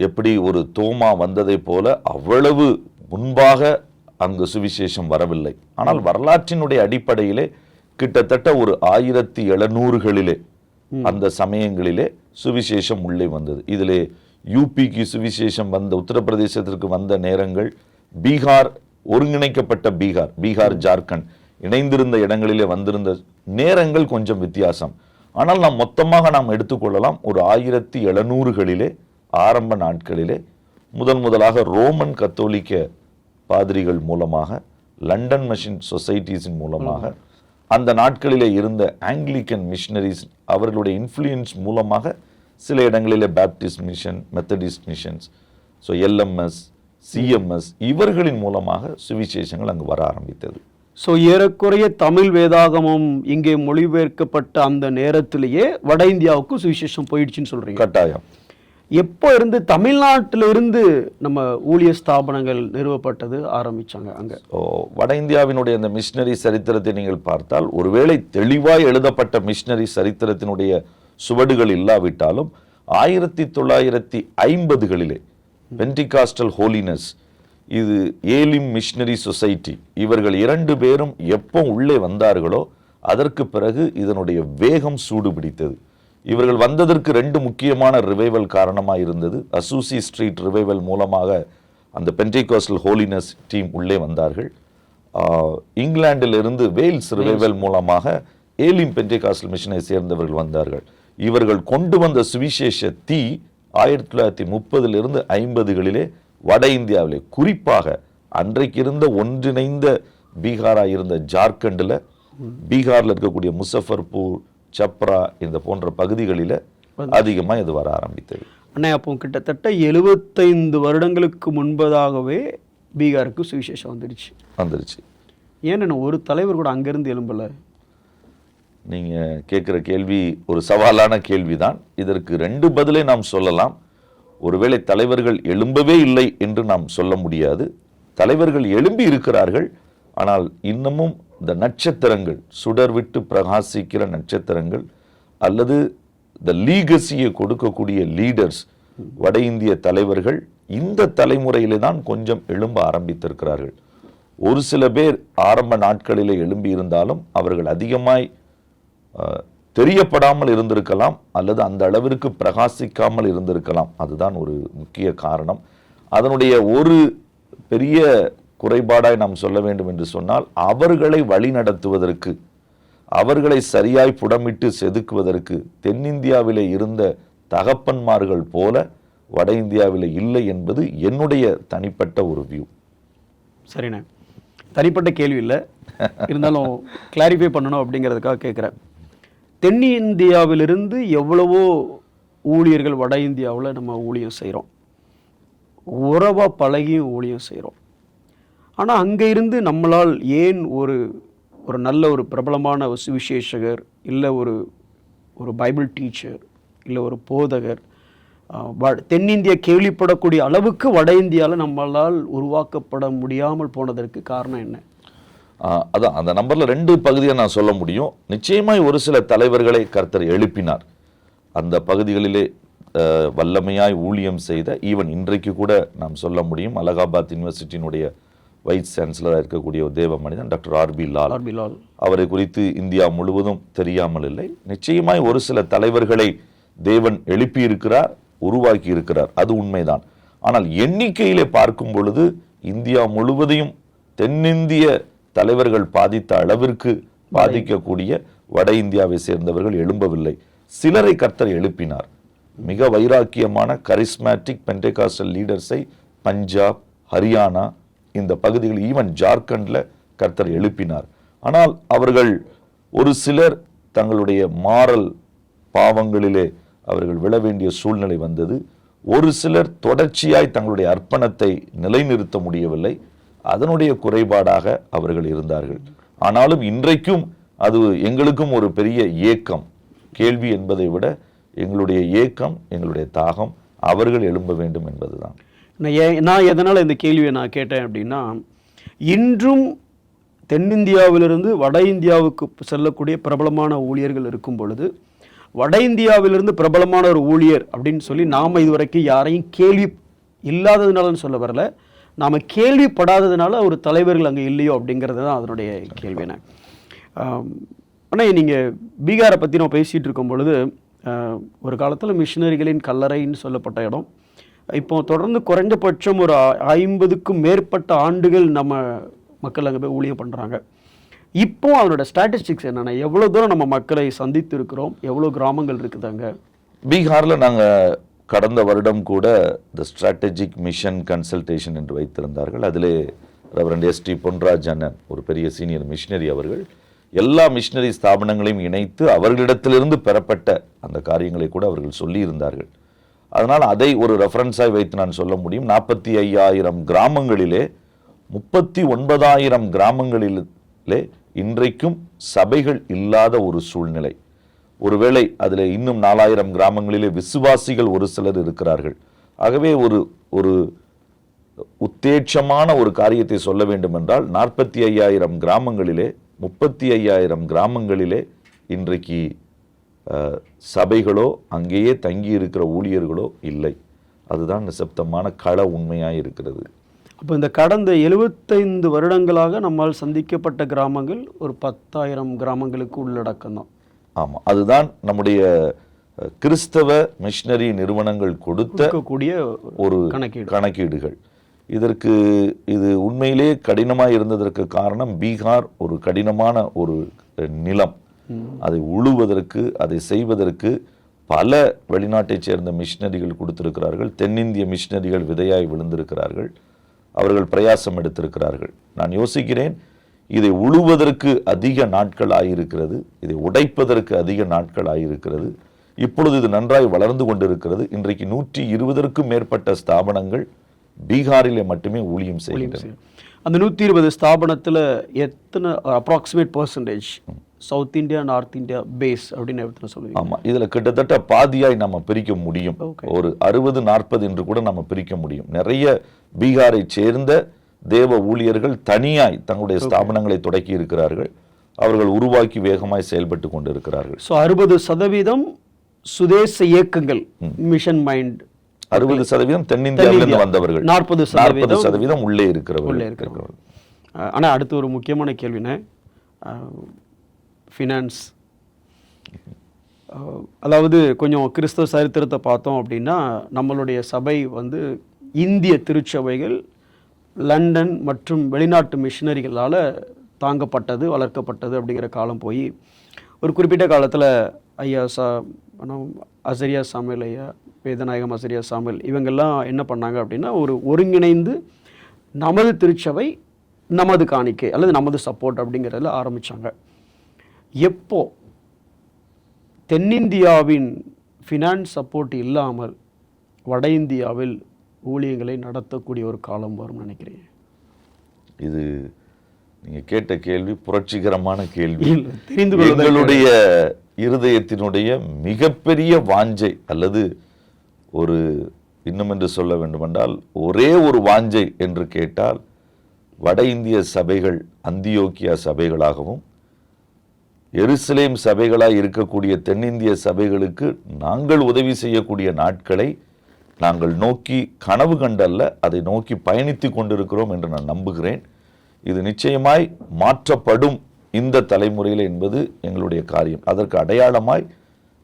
எப்படி ஒரு தோமா வந்ததை போல அவ்வளவு முன்பாக அங்கு சுவிசேஷம் வரவில்லை. ஆனால் வரலாற்றினுடைய அடிப்படையிலே கிட்டத்தட்ட ஒரு 1700களிலே அந்த சமயங்களிலே சுவிசேஷம் உள்ளே வந்தது. இதிலே யூபிக்கு சுவிசேஷம் வந்த, உத்தரப்பிரதேசத்திற்கு வந்த நேரங்கள், பீகார், ஒருங்கிணைக்கப்பட்ட பீகார், ஜார்க்கண்ட், இணைந்திருந்த இடங்களிலே வந்திருந்த நேரங்கள் கொஞ்சம் வித்தியாசம். ஆனால் நாம் மொத்தமாக நாம் எடுத்துக்கொள்ளலாம், ஒரு 1700களிலே ஆரம்ப நாட்களிலே முதலாக ரோமன் கத்தோலிக்க பாதிரிகள் மூலமாக, லண்டன் மிஷன் சொசைட்டிஸின் மூலமாக, அந்த நாட்களிலே இருந்த ஆங்கிலிக்கன் மிஷனரிஸ் அவர்களுடைய இன்ஃப்ளூயன்ஸ் மூலமாக சில இடங்களிலே Baptist mission, Methodist missions, so LMS, CMS இவர்களின் மூலமாக சுவிசேஷங்கள் அங்கு வர ஆரம்பித்தது. ஸோ ஏறக்குறைய தமிழ் வேதாகமம் இங்கே மொழிபெயர்க்கப்பட்ட அந்த நேரத்திலேயே வட இந்தியாவுக்கு சுவிசேஷம் போயிடுச்சுன்னு சொல்றீங்க. கட்டாயம். எப்போ இருந்து தமிழ்நாட்டிலிருந்து நம்ம ஊழிய ஸ்தாபனங்கள் நிறுவப்பட்டது ஆரம்பிச்சாங்க அங்க? வட இந்தியாவினுடைய அந்த மிஷினரி சரித்திரத்தை நீங்கள் பார்த்தால், ஒருவேளை தெளிவாய் எழுதப்பட்ட மிஷினரி சரித்திரத்தினுடைய சுவடுகள் இல்லாவிட்டாலும் 1950களிலே பென்டிகாஸ்டல் ஹோலினஸ், இது ஏலிம் மிஷனரி சொசைட்டி, இவர்கள் 2 பேரும் எப்போ உள்ளே வந்தார்களோ அதற்கு பிறகு இதனுடைய வேகம் சூடு பிடித்தது. இவர்கள் வந்ததற்கு 2 முக்கியமான ரிவைவல் காரணமாக இருந்தது. அசூசி ஸ்ட்ரீட் ரிவைவல் மூலமாக அந்த பென்டிகாஸ்டல் ஹோலினஸ் டீம் உள்ளே வந்தார்கள். இங்கிலாந்திலிருந்து வேல்ஸ் ரிவைவல் மூலமாக ஏலிம் பென்டிகாஸ்டல் மிஷனை சேர்ந்தவர்கள் வந்தார்கள். இவர்கள் கொண்டு வந்த சுவிசேஷ தீ 1930லிருந்து 50களிலே வட இந்தியாவிலே, குறிப்பாக அன்றைக்கு இருந்த ஒன்றிணைந்த பீகாராக இருந்த ஜார்க்கண்டில், பீகாரில் இருக்கக்கூடிய முசஃபர்பூர், சப்ரா இந்த போன்ற பகுதிகளில் அதிகமாக இது வர ஆரம்பித்தது. அண்ணா, அப்போ கிட்டத்தட்ட 75 வருடங்களுக்கு முன்பதாகவே பீகாருக்கு சுவிசேஷம் வந்துருச்சு. ஏன்னா ஒரு தலைவர் கூட அங்கேருந்து எழும்பலை? நீங்கள் கேட்குற கேள்வி ஒரு சவாலான கேள்விதான். இதற்கு 2 பதிலை நாம் சொல்லலாம். ஒருவேளை தலைவர்கள் எழும்பவே இல்லை என்று நாம் சொல்ல முடியாது. தலைவர்கள் எழும்பி இருக்கிறார்கள். ஆனால் இன்னமும் இந்த நட்சத்திரங்கள், சுடர் விட்டு பிரகாசிக்கிற நட்சத்திரங்கள், அல்லது இந்த லீகசியை கொடுக்கக்கூடிய லீடர்ஸ், வட இந்திய தலைவர்கள் இந்த தலைமுறையிலே தான் கொஞ்சம் எழும்ப ஆரம்பித்திருக்கிறார்கள். ஒரு சில பேர் ஆரம்ப நாட்களிலே எழும்பி இருந்தாலும் அவர்கள் அதிகமாய் தெரியப்படாமல் இருந்திருக்கலாம், அல்லது அந்த அளவிற்கு பிரகாசிக்காமல் இருந்திருக்கலாம். அதுதான் ஒரு முக்கிய காரணம். அதனுடைய ஒரு பெரிய குறைபாடாய் நாம் சொல்ல வேண்டும் என்று சொன்னால், அவர்களை வழி நடத்துவதற்கு, அவர்களை சரியாய் புடமிட்டு செதுக்குவதற்கு தென்னிந்தியாவிலே இருந்த தகப்பன்மார்கள் போல வட இந்தியாவிலே இல்லை என்பது என்னுடைய தனிப்பட்ட ஒரு வியூ. சரிண்ணே, தனிப்பட்ட கேள்வி இல்லை, இருந்தாலும் கிளாரிஃபை பண்ணணும் அப்படிங்கிறதுக்காக கேட்குறேன். தென்னிந்தியாவிலிருந்து எவ்வளவோ ஊழியர்கள் வட இந்தியாவில் நம்ம ஊழியம் செய்கிறோம், உறவாக பழகியும் ஊழியம் செய்கிறோம். ஆனால் அங்கே இருந்து நம்மளால் ஏன் ஒரு நல்ல ஒரு பிரபலமான ஒரு சுவிசேஷகர், இல்லை ஒரு பைபிள் டீச்சர், இல்லை ஒரு போதகர் தென்னிந்தியா கேள்விப்படக்கூடிய அளவுக்கு வட இந்தியாவில் நம்மளால் உருவாக்கப்பட முடியாமல் போனதற்கு காரணம் என்ன? அதான் அந்த நம்பரில் 2 பகுதியை நான் சொல்ல முடியும். நிச்சயமாய் ஒரு சில தலைவர்களை கர்த்தர் எழுப்பினார். அந்த பகுதிகளிலே வல்லமையாய் ஊழியம் செய்த, ஈவன் இன்றைக்கு கூட நாம் சொல்ல முடியும், அலகாபாத் யூனிவர்சிட்டியினுடைய வைஸ் சான்சலராக இருக்கக்கூடிய ஒரு தேவ மனிதன் டாக்டர் ஆர்பி லால். அவரை குறித்து இந்தியா முழுவதும் தெரியாமல் இல்லை. நிச்சயமாய் ஒரு சில தலைவர்களை தேவன் எழுப்பி இருக்கிறார், உருவாக்கி இருக்கிறார், அது உண்மைதான். ஆனால் எண்ணிக்கையிலே பார்க்கும் பொழுது இந்தியா முழுவதையும் தென்னிந்திய தலைவர்கள் பாதித்த அளவிற்கு பாதிக்கக்கூடிய வட இந்தியாவை சேர்ந்தவர்கள் எழும்பவில்லை. சிலரை கர்த்தர் எழுப்பினார். மிக வைராக்கியமான கரிஸ்மேட்டிக் பென்டெகாஸ்டல் லீடர்ஸை பஞ்சாப், ஹரியானா இந்த பகுதிகள், ஈவன் ஜார்க்கண்டில் கர்த்தர் எழுப்பினார். ஆனால் அவர்கள் ஒரு சிலர் தங்களுடைய மாரல் பாவங்களிலே அவர்கள் விழ வேண்டிய சூழ்நிலை வந்தது. ஒரு சிலர் தொடர்ச்சியாய் தங்களுடைய அர்ப்பணத்தை நிலைநிறுத்த முடியவில்லை. அதனுடைய குறைபாடாக அவர்கள் இருந்தார்கள். ஆனாலும் இன்றைக்கும் அது எங்களுக்கும் ஒரு பெரிய ஏக்கம், கேள்வி என்பதை விட எங்களுடைய ஏக்கம், எங்களுடைய தாகம் அவர்கள் எழும்ப வேண்டும் என்பதுதான். நான் எதனால் இந்த கேள்வியை நான் கேட்டேன் அப்படின்னா, இன்றும் தென்னிந்தியாவிலிருந்து வட இந்தியாவுக்கு செல்லக்கூடிய பிரபலமான ஊழியர்கள் இருக்கும் பொழுது, வட இந்தியாவிலிருந்து பிரபலமான ஒரு ஊழியர் அப்படின்னு சொல்லி நாம் இதுவரைக்கும் யாரையும் கேள்வி இல்லாததுனாலன்னு சொல்ல வரல, நாம் கேள்விப்படாததுனால ஒரு தலைவர்கள் அங்கே இல்லையோ அப்படிங்கிறது தான் அதனுடைய கேள்வின. ஆனால் நீங்கள் பீகாரை பற்றி நம்ம பேசிகிட்டு இருக்கும் பொழுது, ஒரு காலத்தில் மிஷினரிகளின் கல்லறைன்னு சொல்லப்பட்ட இடம், இப்போ தொடர்ந்து குறைஞ்சபட்சம் ஒரு 50க்கும் மேற்பட்ட ஆண்டுகள் நம்ம மக்கள் அங்கே போய் ஊழியம் பண்ணுறாங்க. இப்போ அதனோட ஸ்டாட்டிஸ்டிக்ஸ் என்னென்ன, எவ்வளோ தூரம் நம்ம மக்களை சந்தித்து இருக்கிறோம், எவ்வளோ கிராமங்கள் இருக்குதாங்க? பீகாரில் நாங்கள் கடந்த வருடம் கூட த ஸ்ட்ராட்டஜிக் மிஷன் கன்சல்டேஷன் என்று வைத்திருந்தார்கள். அதிலே ரெவரண்ட் எஸ்டி பொன்ராஜ் அண்ணன், ஒரு பெரிய சீனியர் மிஷினரி, அவர்கள் எல்லா மிஷினரி ஸ்தாபனங்களையும் இணைத்து அவர்களிடத்திலிருந்து பெறப்பட்ட அந்த காரியங்களை கூட அவர்கள் சொல்லியிருந்தார்கள். அதனால் அதை ஒரு ரெஃபரன்ஸாக வைத்து நான் சொல்ல முடியும். 45,000 கிராமங்களிலே 39,000 கிராமங்களிலே இன்றைக்கும் சபைகள் இல்லாத ஒரு சூழ்நிலை. ஒருவேளை அதில் இன்னும் 4,000 கிராமங்களிலே விசுவாசிகள் ஒரு சிலர் இருக்கிறார்கள். ஆகவே ஒரு உத்தேட்சமான ஒரு காரியத்தை சொல்ல வேண்டும் என்றால் 45,000 கிராமங்களிலே 35,000 கிராமங்களிலே இன்றைக்கு சபைகளோ அங்கேயே தங்கி இருக்கிற ஊழியர்களோ இல்லை. அதுதான் நிசப்தமான கள உண்மையாக இருக்கிறது. அப்போ இந்த கடந்த 75 வருடங்களாக நம்மால் சந்திக்கப்பட்ட கிராமங்கள் ஒரு 10,000 கிராமங்களுக்கு உள்ளடக்கம் தான். ஆமாம், அதுதான் நம்முடைய கிறிஸ்தவ மிஷினரி நிறுவனங்கள் கொடுத்தக்கூடிய ஒரு கணக்கீடுகள். இது உண்மையிலே கடினமாக இருந்ததற்கு காரணம் பீகார் ஒரு கடினமான ஒரு நிலம். அதை உழுவதற்கு, அதை செய்வதற்கு பல வெளிநாட்டைச் சேர்ந்த மிஷினரிகள் கொடுத்திருக்கிறார்கள். தென்னிந்திய மிஷினரிகள் விதையாய் விழுந்திருக்கிறார்கள். அவர்கள் பிரயாசம் எடுத்திருக்கிறார்கள். நான் யோசிக்கிறேன், இதை உழுவதற்கு அதிக நாட்கள் ஆகியிருக்கிறது, இதை உடைப்பதற்கு அதிக நாட்கள் ஆகியிருக்கிறது. இப்பொழுது இது நன்றாய் வளர்ந்து கொண்டிருக்கிறது. இன்றைக்கு 120க்கும் மேற்பட்ட ஸ்தாபனங்கள் பீகாரிலே மட்டுமே ஊழியம் செய்கின்றன. அந்த 120 ஸ்தாபனத்தில் எத்தனை approximate percentage South India, North India base அப்படின்னு எத்தனை சொல்லுவீங்க? ஆமாம், இதில் கிட்டத்தட்ட பாதியாய் நம்ம பிரிக்க முடியும். ஒரு 60-40 என்று கூட நம்ம பிரிக்க முடியும். நிறைய பீகாரை சேர்ந்த தேவ ஊழியர்கள் தனியாய் தங்களுடைய ஸ்தாபனங்களை தொடக்கி இருக்கிறார்கள். அவர்கள் உருவாக்கி வேகமாய் செயல்பட்டு கொண்டு இருக்கிறார்கள். ஸோ 60% சுதேச இயக்கங்கள், மிஷன் மைண்ட். 60% தென்னிந்தியாவிலிருந்து வந்தவர்கள், 40% உள்ளே இருக்கிறவர்கள். ஆனால் அடுத்து ஒரு முக்கியமான கேள்வினே, ஃபினான்ஸ். அதாவது கொஞ்சம் கிறிஸ்தவ சரித்திரத்தை பார்த்தோம் அப்படின்னா, நம்மளுடைய சபை வந்து இந்திய திருச்சபைகள் லண்டன் மற்றும் வெளிநாட்டு மிஷினரிகளால் தாங்கப்பட்டது, வளர்க்கப்பட்டது அப்படிங்கிற காலம் போய் ஒரு குறிப்பிட்ட காலத்தில் ஐயா அசரியா சாமுவேல், ஐயா வேதநாயகம் அசரியா சாமுவேல், இவங்கெல்லாம் என்ன பண்ணாங்க அப்படின்னா, ஒரு ஒருங்கிணைந்து நமது திருச்சபை, நமது காணிக்கை அல்லது நமது சப்போர்ட் அப்படிங்கிறதுல ஆரம்பித்தாங்க. எப்போ தென்னிந்தியாவின் ஃபினான்ஸ் சப்போர்ட் இல்லாமல் வட இந்தியாவில் ஊழியங்களை நடத்தக்கூடிய ஒரு காலம் வரும்னு நினைக்கிறேன்? இது நீங்கள் கேட்ட கேள்வி புரட்சிகரமான கேள்வி. எங்களுடைய இருதயத்தினுடைய மிகப்பெரிய வாஞ்சை, அல்லது ஒரு இன்னும் என்று சொல்ல வேண்டுமென்றால் ஒரே ஒரு வாஞ்சை என்று கேட்டால், வட இந்திய சபைகள் அந்தியோக்கியா சபைகளாகவும் எருசலேம் சபைகளாய் இருக்கக்கூடிய தென்னிந்திய சபைகளுக்கு நாங்கள் உதவி செய்யக்கூடிய நாட்களை நாங்கள் நோக்கி கனவு கண்டல்ல, அதை நோக்கி பயணித்து கொண்டிருக்கிறோம் என்று நான் நம்புகிறேன். இது நிச்சயமாய் மாற்றப்படும் இந்த தலைமுறையில் என்பது எங்களுடைய காரியம். அதற்கு அடையாளமாய்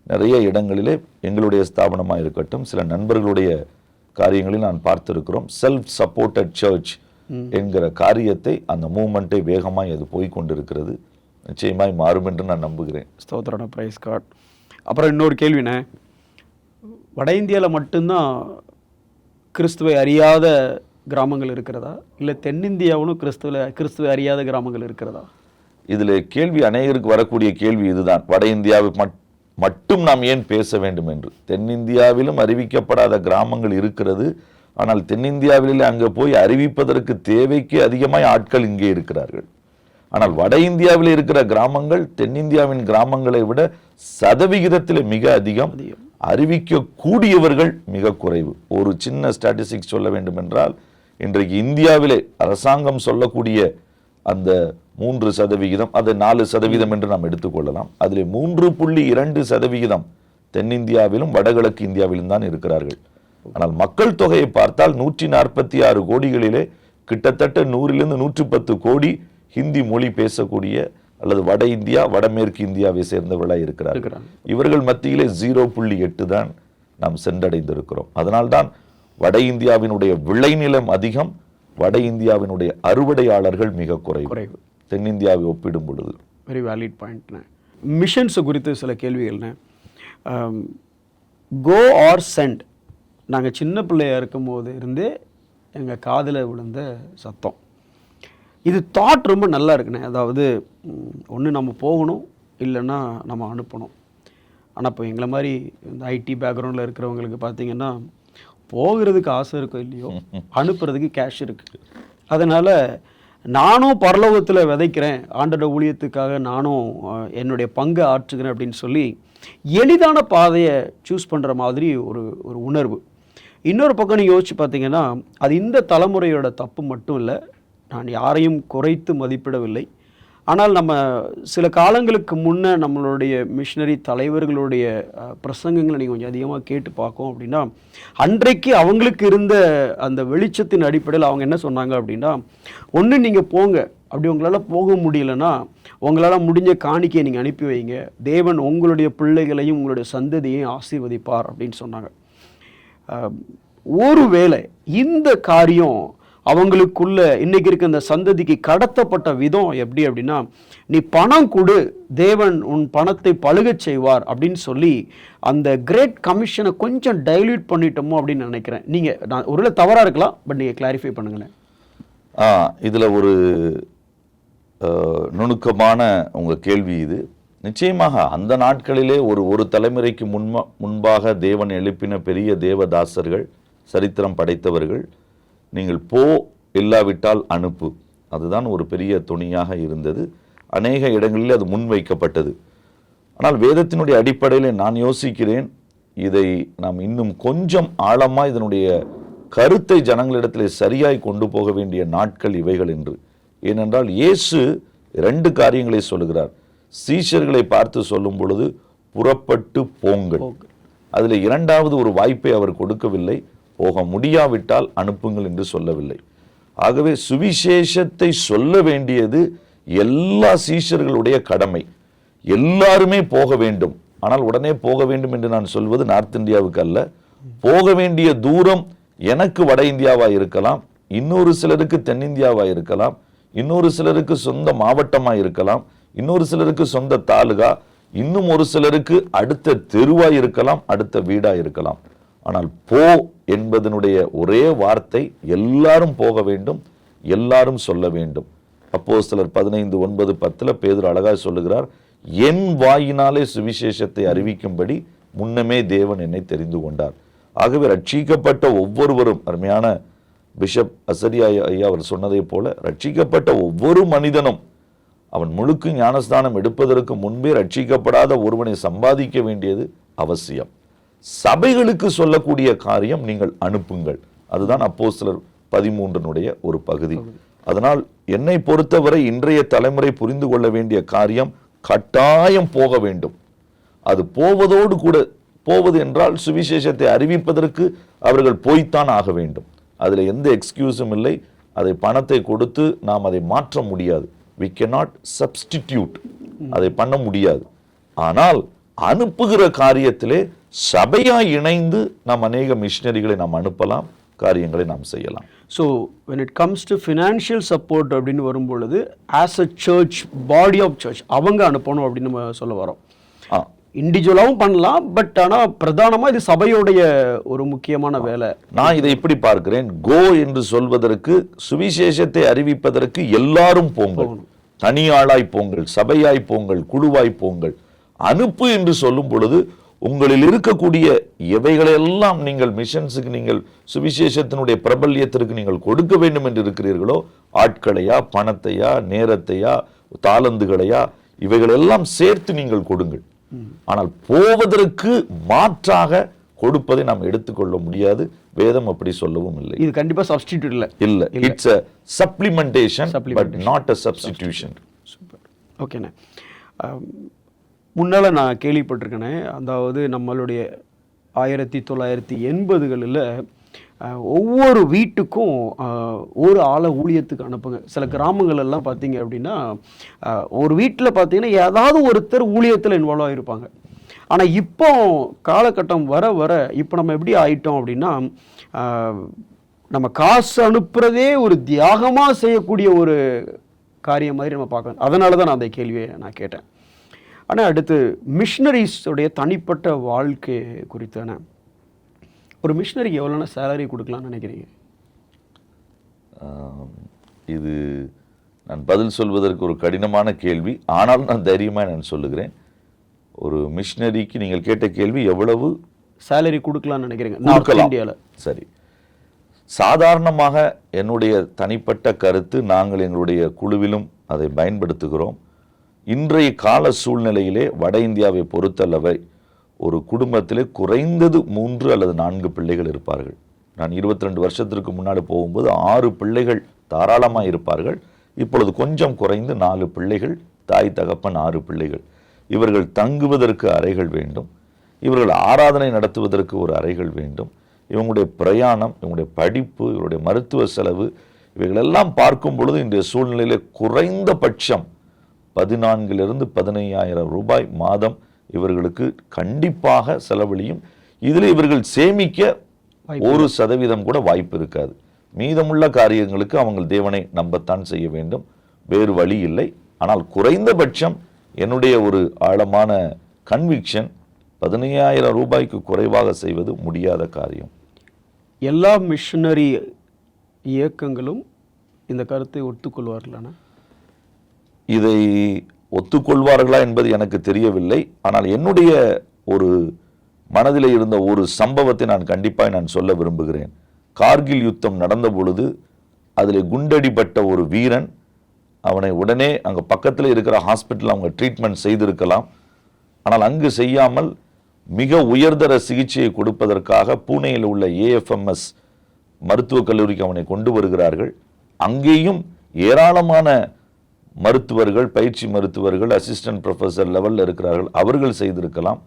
நிறைய இடங்களிலே எங்களுடைய ஸ்தாபனமாக இருக்கட்டும், சில நண்பர்களுடைய காரியங்களில் நான் பார்த்திருக்கிறோம். செல்ஃப் சப்போர்ட்டட் சர்ச் என்கிற காரியத்தை, அந்த மூமெண்ட்டை வேகமாய் அது போய்கொண்டிருக்கிறது. நிச்சயமாய் மாறும் என்று நான் நம்புகிறேன். ஸ்தோத்திரம், பிரைஸ் காட். அப்புறம் இன்னொரு கேள்வினே, வட இந்தியாவில் மட்டும்தான் கிறிஸ்துவை அறியாத கிராமங்கள் இருக்கிறதா, இல்லை தென்னிந்தியாவும் கிறிஸ்துவை அறியாத கிராமங்கள் இருக்கிறதா? இதில் கேள்வி அநேகருக்கு வரக்கூடிய கேள்வி இதுதான், வட இந்தியாவை மட்டும் நாம் ஏன் பேச வேண்டும் என்று. தென்னிந்தியாவிலும் அறிவிக்கப்படாத கிராமங்கள் இருக்கிறது. ஆனால் தென்னிந்தியாவிலே அங்கே போய் அறிவிப்பதற்கு தேவைக்கு அதிகமாய் ஆட்கள் இங்கே இருக்கிறார்கள். ஆனால் வட இந்தியாவில் இருக்கிற கிராமங்கள் தென்னிந்தியாவின் கிராமங்களை விட சதவிகிதத்தில் மிக அதிகம். அறிவிக்கக்கூடியவர்கள் மிக குறைவு. ஒரு சின்ன ஸ்டாட்டிஸ்டிக்ஸ் சொல்ல வேண்டும் என்றால், இன்றைக்கு இந்தியாவிலே அரசாங்கம் சொல்லக்கூடிய அந்த 3%, அதை 4% என்று நாம் எடுத்துக்கொள்ளலாம். அதில் 3.2% தென்னிந்தியாவிலும் வடகிழக்கு இந்தியாவிலும் தான் இருக்கிறார்கள். ஆனால் மக்கள் தொகையை பார்த்தால் 146 கோடிகளிலே கிட்டத்தட்ட 100லிருந்து 110 கோடி ஹிந்தி மொழி பேசக்கூடிய அல்லது வட இந்தியா வடமேற்கு இந்தியாவை சேர்ந்தவர்களாக இருக்கிறார்கள். இவர்கள் மத்தியிலே 0.8 தான் நாம் சென்றடைந்திருக்கிறோம். அதனால்தான் வட இந்தியாவினுடைய விளைநிலம் அதிகம், வட இந்தியாவினுடைய அறுவடையாளர்கள் மிக குறைவு. தென்னிந்தியாவை ஒப்பிடும் பொழுது. Very valid பாயிண்ட்ண்ணே. மிஷன்ஸை குறித்து சில கேள்விகள்ண்ணே. கோ ஆர் சென்ட், நாங்கள் சின்ன பிள்ளையாக இருக்கும்போது இருந்தே எங்கள் காதில் விழுந்த சத்தம். இது தாட் ரொம்ப நல்லா இருக்குண்ணே. அதாவது ஒன்று நம்ம போகணும், இல்லைன்னா நம்ம அனுப்பணும். ஆனால் இப்போ எங்களை மாதிரி இந்த ஐடி பேக்ரவுண்டில் இருக்கிறவங்களுக்கு பார்த்தீங்கன்னா போகிறதுக்கு ஆசை இருக்கோ இல்லையோ, அனுப்புறதுக்கு கேஷ் இருக்குது. அதனால் நானும் பரலோகத்தில் விதைக்கிறேன், ஆண்டோட ஊழியத்துக்காக நானும் என்னுடைய பங்கை ஆற்றுகிறேன் அப்படின்னு சொல்லி எளிதான பாதையை சூஸ் பண்ணுற மாதிரி ஒரு உணர்வு. இன்னொரு பக்கம் நீங்கள் யோசிச்சு பார்த்தீங்கன்னா, அது இந்த தலைமுறையோட தப்பு மட்டும் இல்லை. நான் யாரையும் குறைத்து மதிப்பிடவில்லை. ஆனால் நம்ம சில காலங்களுக்கு முன்னே நம்மளுடைய மிஷினரி தலைவர்களுடைய பிரசங்கங்களை நீங்கள் கொஞ்சம் அதிகமாக கேட்டு பார்க்கோம் அப்படின்னா, அன்றைக்கு அவங்களுக்கு இருந்த அந்த வெளிச்சத்தின் அடிப்படையில் அவங்க என்ன சொன்னாங்க அப்படின்னா, ஒன்று நீங்கள் போங்க, அப்படி உங்களால் போக முடியலன்னா உங்களால் முடிஞ்ச காணிக்கையை நீங்கள் அனுப்பி வைங்க, தேவன் உங்களுடைய பிள்ளைகளையும் உங்களுடைய சந்ததியையும் ஆசீர்வதிப்பார் அப்படின்னு சொன்னாங்க. ஒருவேளை இந்த காரியம் அவங்களுக்குள்ள இன்னைக்கு இருக்க இந்த சந்ததிக்கு கடத்தப்பட்ட விதம் எப்படி அப்படின்னா, நீ பணம் கொடு, தேவன் உன் பணத்தை பழுகச் செய்வார் அப்படின்னு சொல்லி அந்த கிரேட் கமிஷனை கொஞ்சம் டைல்யூட் பண்ணிட்டோமோ அப்படின்னு நினைக்கிறேன். நீங்கள், நான் ஒருவேளை தவறாக இருக்கலாம், பட் நீங்கள் கிளாரிஃபை பண்ணுங்களேன். இதில் ஒரு நுணுக்கமான உங்கள் கேள்வி இது. நிச்சயமாக அந்த நாட்களிலே ஒரு தலைமுறைக்கு முன்பாக தேவன் எழுப்பின பெரிய தேவதாசர்கள், சரித்திரம் படைத்தவர்கள், நீங்கள் போ, இல்லாவிட்டால் அனுப்பு, அதுதான் ஒரு பெரிய துணியாக இருந்தது. அநேக இடங்களில் அது முன்வைக்கப்பட்டது. ஆனால் வேதத்தினுடைய அடிப்படையில் நான் யோசிக்கிறேன், இதை நாம் இன்னும் கொஞ்சம் ஆழமாக இதனுடைய கருத்தை ஜனங்களிடத்தில் சரியாய் கொண்டு போக வேண்டிய நாட்கள் இவைகள் என்று. ஏனென்றால் இயேசு 2 காரியங்களை சொல்லுகிறார். சீஷர்களை பார்த்து சொல்லும் பொழுது புறப்பட்டு போங்கள். அதில் 2வது ஒரு வாய்ப்பை அவர் கொடுக்கவில்லை. போக முடியாவிட்டால் அனுப்புங்கள் என்று சொல்லவில்லை. ஆகவே சுவிசேஷத்தை சொல்ல வேண்டியது எல்லா சீஷர்களுடைய கடமை. எல்லாருமே போக வேண்டும். ஆனால் உடனே போக வேண்டும் என்று நான் சொல்வது நார்த் இந்தியாவுக்கு அல்ல. போக வேண்டிய தூரம் எனக்கு வட இந்தியாவா இருக்கலாம், இன்னொரு சிலருக்கு தென்னிந்தியாவா இருக்கலாம், இன்னொரு சிலருக்கு சொந்த மாவட்டமாக இருக்கலாம், இன்னொரு சிலருக்கு சொந்த தாலுகா, இன்னும் ஒரு சிலருக்கு அடுத்த தெருவாய் இருக்கலாம், அடுத்த வீடா இருக்கலாம். ஆனால் போ என்பதனுடைய ஒரே வார்த்தை எல்லாரும் போக வேண்டும், எல்லாரும் சொல்ல வேண்டும். அப்போஸ்தலர் 15:9-10 பேதுரு அழகாக சொல்லுகிறார், என் வாயினாலே சுவிசேஷத்தை அறிவிக்கும்படி முன்னமே தேவன் என்னை தெரிந்து கொண்டார். ஆகவே ரட்சிக்கப்பட்ட ஒவ்வொருவரும், அருமையான பிஷப் அசரியா ஐயா அவர் சொன்னதை போல, ரட்சிக்கப்பட்ட ஒவ்வொரு மனிதனும் அவன் முழுக்கு ஞானஸ்தானம் எடுப்பதற்கு முன்பே ரட்சிக்கப்படாத ஒருவனை சம்பாதிக்க வேண்டியது அவசியம். சபைகளுக்கு சொல்லக்கூடிய காரியம் நீங்கள் அனுப்புங்கள். அதுதான் அப்போஸ்தலர் 13 ஒரு பகுதி. அதனால் என்னை பொறுத்தவரை இன்றைய தலைமுறை புரிந்து கொள்ள வேண்டிய காரியம், கட்டாயம் போக வேண்டும். அது போவதோடு கூட, போவது என்றால் சுவிசேஷத்தை அறிவிப்பதற்கு அவர்கள் போய்த்தான் ஆக வேண்டும். அதில் எந்த எக்ஸ்கியூஸும் இல்லை. அதை பணத்தை கொடுத்து நாம் அதை மாற்ற முடியாது. we cannot substitute, அதை பண்ண முடியாது. ஆனால் அனுப்புகிற காரியத்திலே சபையாய் இணைந்து நாம் அநேக மிஷனரிகளை நாம் அனுப்பலாம், காரியங்களை நாம் செய்யலாம். So when it comes to financial support அப்படின்னு வரும்பொழுது, as a church, body of church, அவங்க அனுப்பணும் அப்படின்னு நம்ம சொல்ல வரோம். இண்டிவிஜுவலாகவும் பண்ணலாம், பட் ஆனால் பிரதானமாக இது சபையோடைய ஒரு முக்கியமான வேலை. நான் இதை இப்படி பார்க்கிறேன், கோ என்று சொல்வதற்கு, சுவிசேஷத்தை அறிவிப்பதற்கு எல்லாரும் போங்கள், தனியாளாய் போங்கள், சபையாய் போங்கள், குழுவாய் போங்கள். அனுப்பு என்று சொல்லும் பொழுது உங்களில் இருக்கக்கூடிய எவைகளெல்லாம் நீங்கள் மிஷன்ஸுக்கு, நீங்கள் சுவிசேஷத்தினுடைய பிரபல்யத்திற்கு நீங்கள் கொடுக்க வேண்டும் என்று இருக்கிறீர்களோ, ஆட்களையா, பணத்தையா, நேரத்தையா, தாளந்துகளையா, இவைகளெல்லாம் சேர்த்து நீங்கள் கொடுங்கள். ஆனால் போவதற்கு மாற்றாக கொடுப்பதை நாம் எடுத்துக்கொள்ள முடியாது. வேதம் அப்படி சொல்லவும் இல்லை. இது கண்டிப்பா சப்ஸ்டிட்யூட் இல்ல. It's a supplementation but not a substitution. Super. ஓகேண்ணே. முன்னால நான் கேள்விப்பட்டிருக்கேனே, அதாவது நம்மளுடைய 1980களில் ஒவ்வொரு வீட்டுக்கும் ஒரு ஆளை ஊழியத்துக்கு அனுப்புங்க. சில கிராமங்கள் எல்லாம் பார்த்தீங்க அப்படின்னா, ஒரு வீட்டில் பார்த்தீங்கன்னா ஏதாவது ஒருத்தர் ஊழியத்தில் இன்வால்வ் ஆகிருப்பாங்க. ஆனால் இப்போ காலகட்டம் வர வர இப்போ நம்ம எப்படி ஆயிட்டோம் அப்படின்னா, நம்ம காசு அனுப்புறதே ஒரு தியாகமாக செய்யக்கூடிய ஒரு காரியம் மாதிரி நம்ம பார்க்கணும். அதனால தான் நான் அந்த கேள்வியை நான் கேட்டேன். ஆனால் அடுத்து மிஷினரிஸோடைய தனிப்பட்ட வாழ்க்கை குறித்தான ஒரு மிஷினரிக்கு எவ்வளோனா சேலரி கொடுக்கலாம்னு நினைக்கிறீங்க? இது நான் பதில் சொல்வதற்கு ஒரு கடினமான கேள்வி. ஆனாலும் நான் தைரியமாக நான் சொல்லுகிறேன். ஒரு மிஷினரிக்கு நீங்கள் கேட்ட கேள்வி எவ்வளவு சேலரி கொடுக்கலாம்னு நினைக்கிறீங்க கொடுக்கலாம்? இந்தியாவில் சரி, சாதாரணமாக என்னுடைய தனிப்பட்ட கருத்து, நாங்கள் எங்களுடைய குழுவிலும் அதை பயன்படுத்துகிறோம். இன்றைய கால சூழ்நிலையிலே வட இந்தியாவை பொறுத்தளவை ஒரு குடும்பத்திலே குறைந்தது 3 அல்லது 4 பிள்ளைகள் இருப்பார்கள். நான் 22 வருஷத்திற்கு முன்னாடி போகும்போது 6 பிள்ளைகள் தாராளமாக இருப்பார்கள். இப்பொழுது கொஞ்சம் குறைந்து 4 பிள்ளைகள், தாய் தகப்பன் 6 பிள்ளைகள். இவர்கள் தங்குவதற்கு அறைகள் வேண்டும், இவர்கள் ஆராதனை நடத்துவதற்கு ஒரு அறைகள் வேண்டும், இவங்களுடைய பிரயாணம், இவங்களுடைய படிப்பு, இவருடைய மருத்துவ செலவு, இவைகளெல்லாம் பார்க்கும் பொழுது இன்றைய சூழ்நிலையிலே குறைந்தபட்சம் 14,000 15,000 ரூபாய் மாதம் இவர்களுக்கு கண்டிப்பாக செலவழியும். இதில் இவர்கள் சேமிக்க 1% கூட வாய்ப்பு இருக்காது. மீதமுள்ள காரியங்களுக்கு அவங்க தேவனை நம்பத்தான் செய்ய வேண்டும், வேறு வழி இல்லை. ஆனால் குறைந்தபட்சம் என்னுடைய ஒரு ஆழமான கன்விக்ஷன் 15,000 ரூபாய்க்கு குறைவாக செய்வது முடியாத காரியம். எல்லா மிஷனரி இயக்கங்களும் இந்த கருத்தை ஒத்துக்கொள்வார்களான? இதை ஒத்துக்கொள்வார்களா என்பது எனக்கு தெரியவில்லை. ஆனால் என்னுடைய ஒரு மனதில் இருந்த ஒரு சம்பவத்தை நான் கண்டிப்பாக நான் சொல்ல விரும்புகிறேன். கார்கில் யுத்தம் நடந்த பொழுது அதில் குண்டடிப்பட்ட ஒரு வீரன், அவனை உடனே அங்கே பக்கத்தில் இருக்கிற ஹாஸ்பிட்டல் அவங்க ட்ரீட்மெண்ட் செய்திருக்கலாம். ஆனால் அங்கு செய்யாமல் மிக உயர்தர சிகிச்சையை கொடுப்பதற்காக பூனேயில் உள்ள AFMS மருத்துவக் கல்லூரிக்கு அவனை கொண்டு வருகிறார்கள். அங்கேயும் ஏராளமான மருத்துவர்கள், பயிற்சி மருத்துவர்கள், அசிஸ்டன்ட் ப்ரொஃபஸர் லெவலில் இருக்கிறார்கள், அவர்கள் செய்திருக்கலாம்.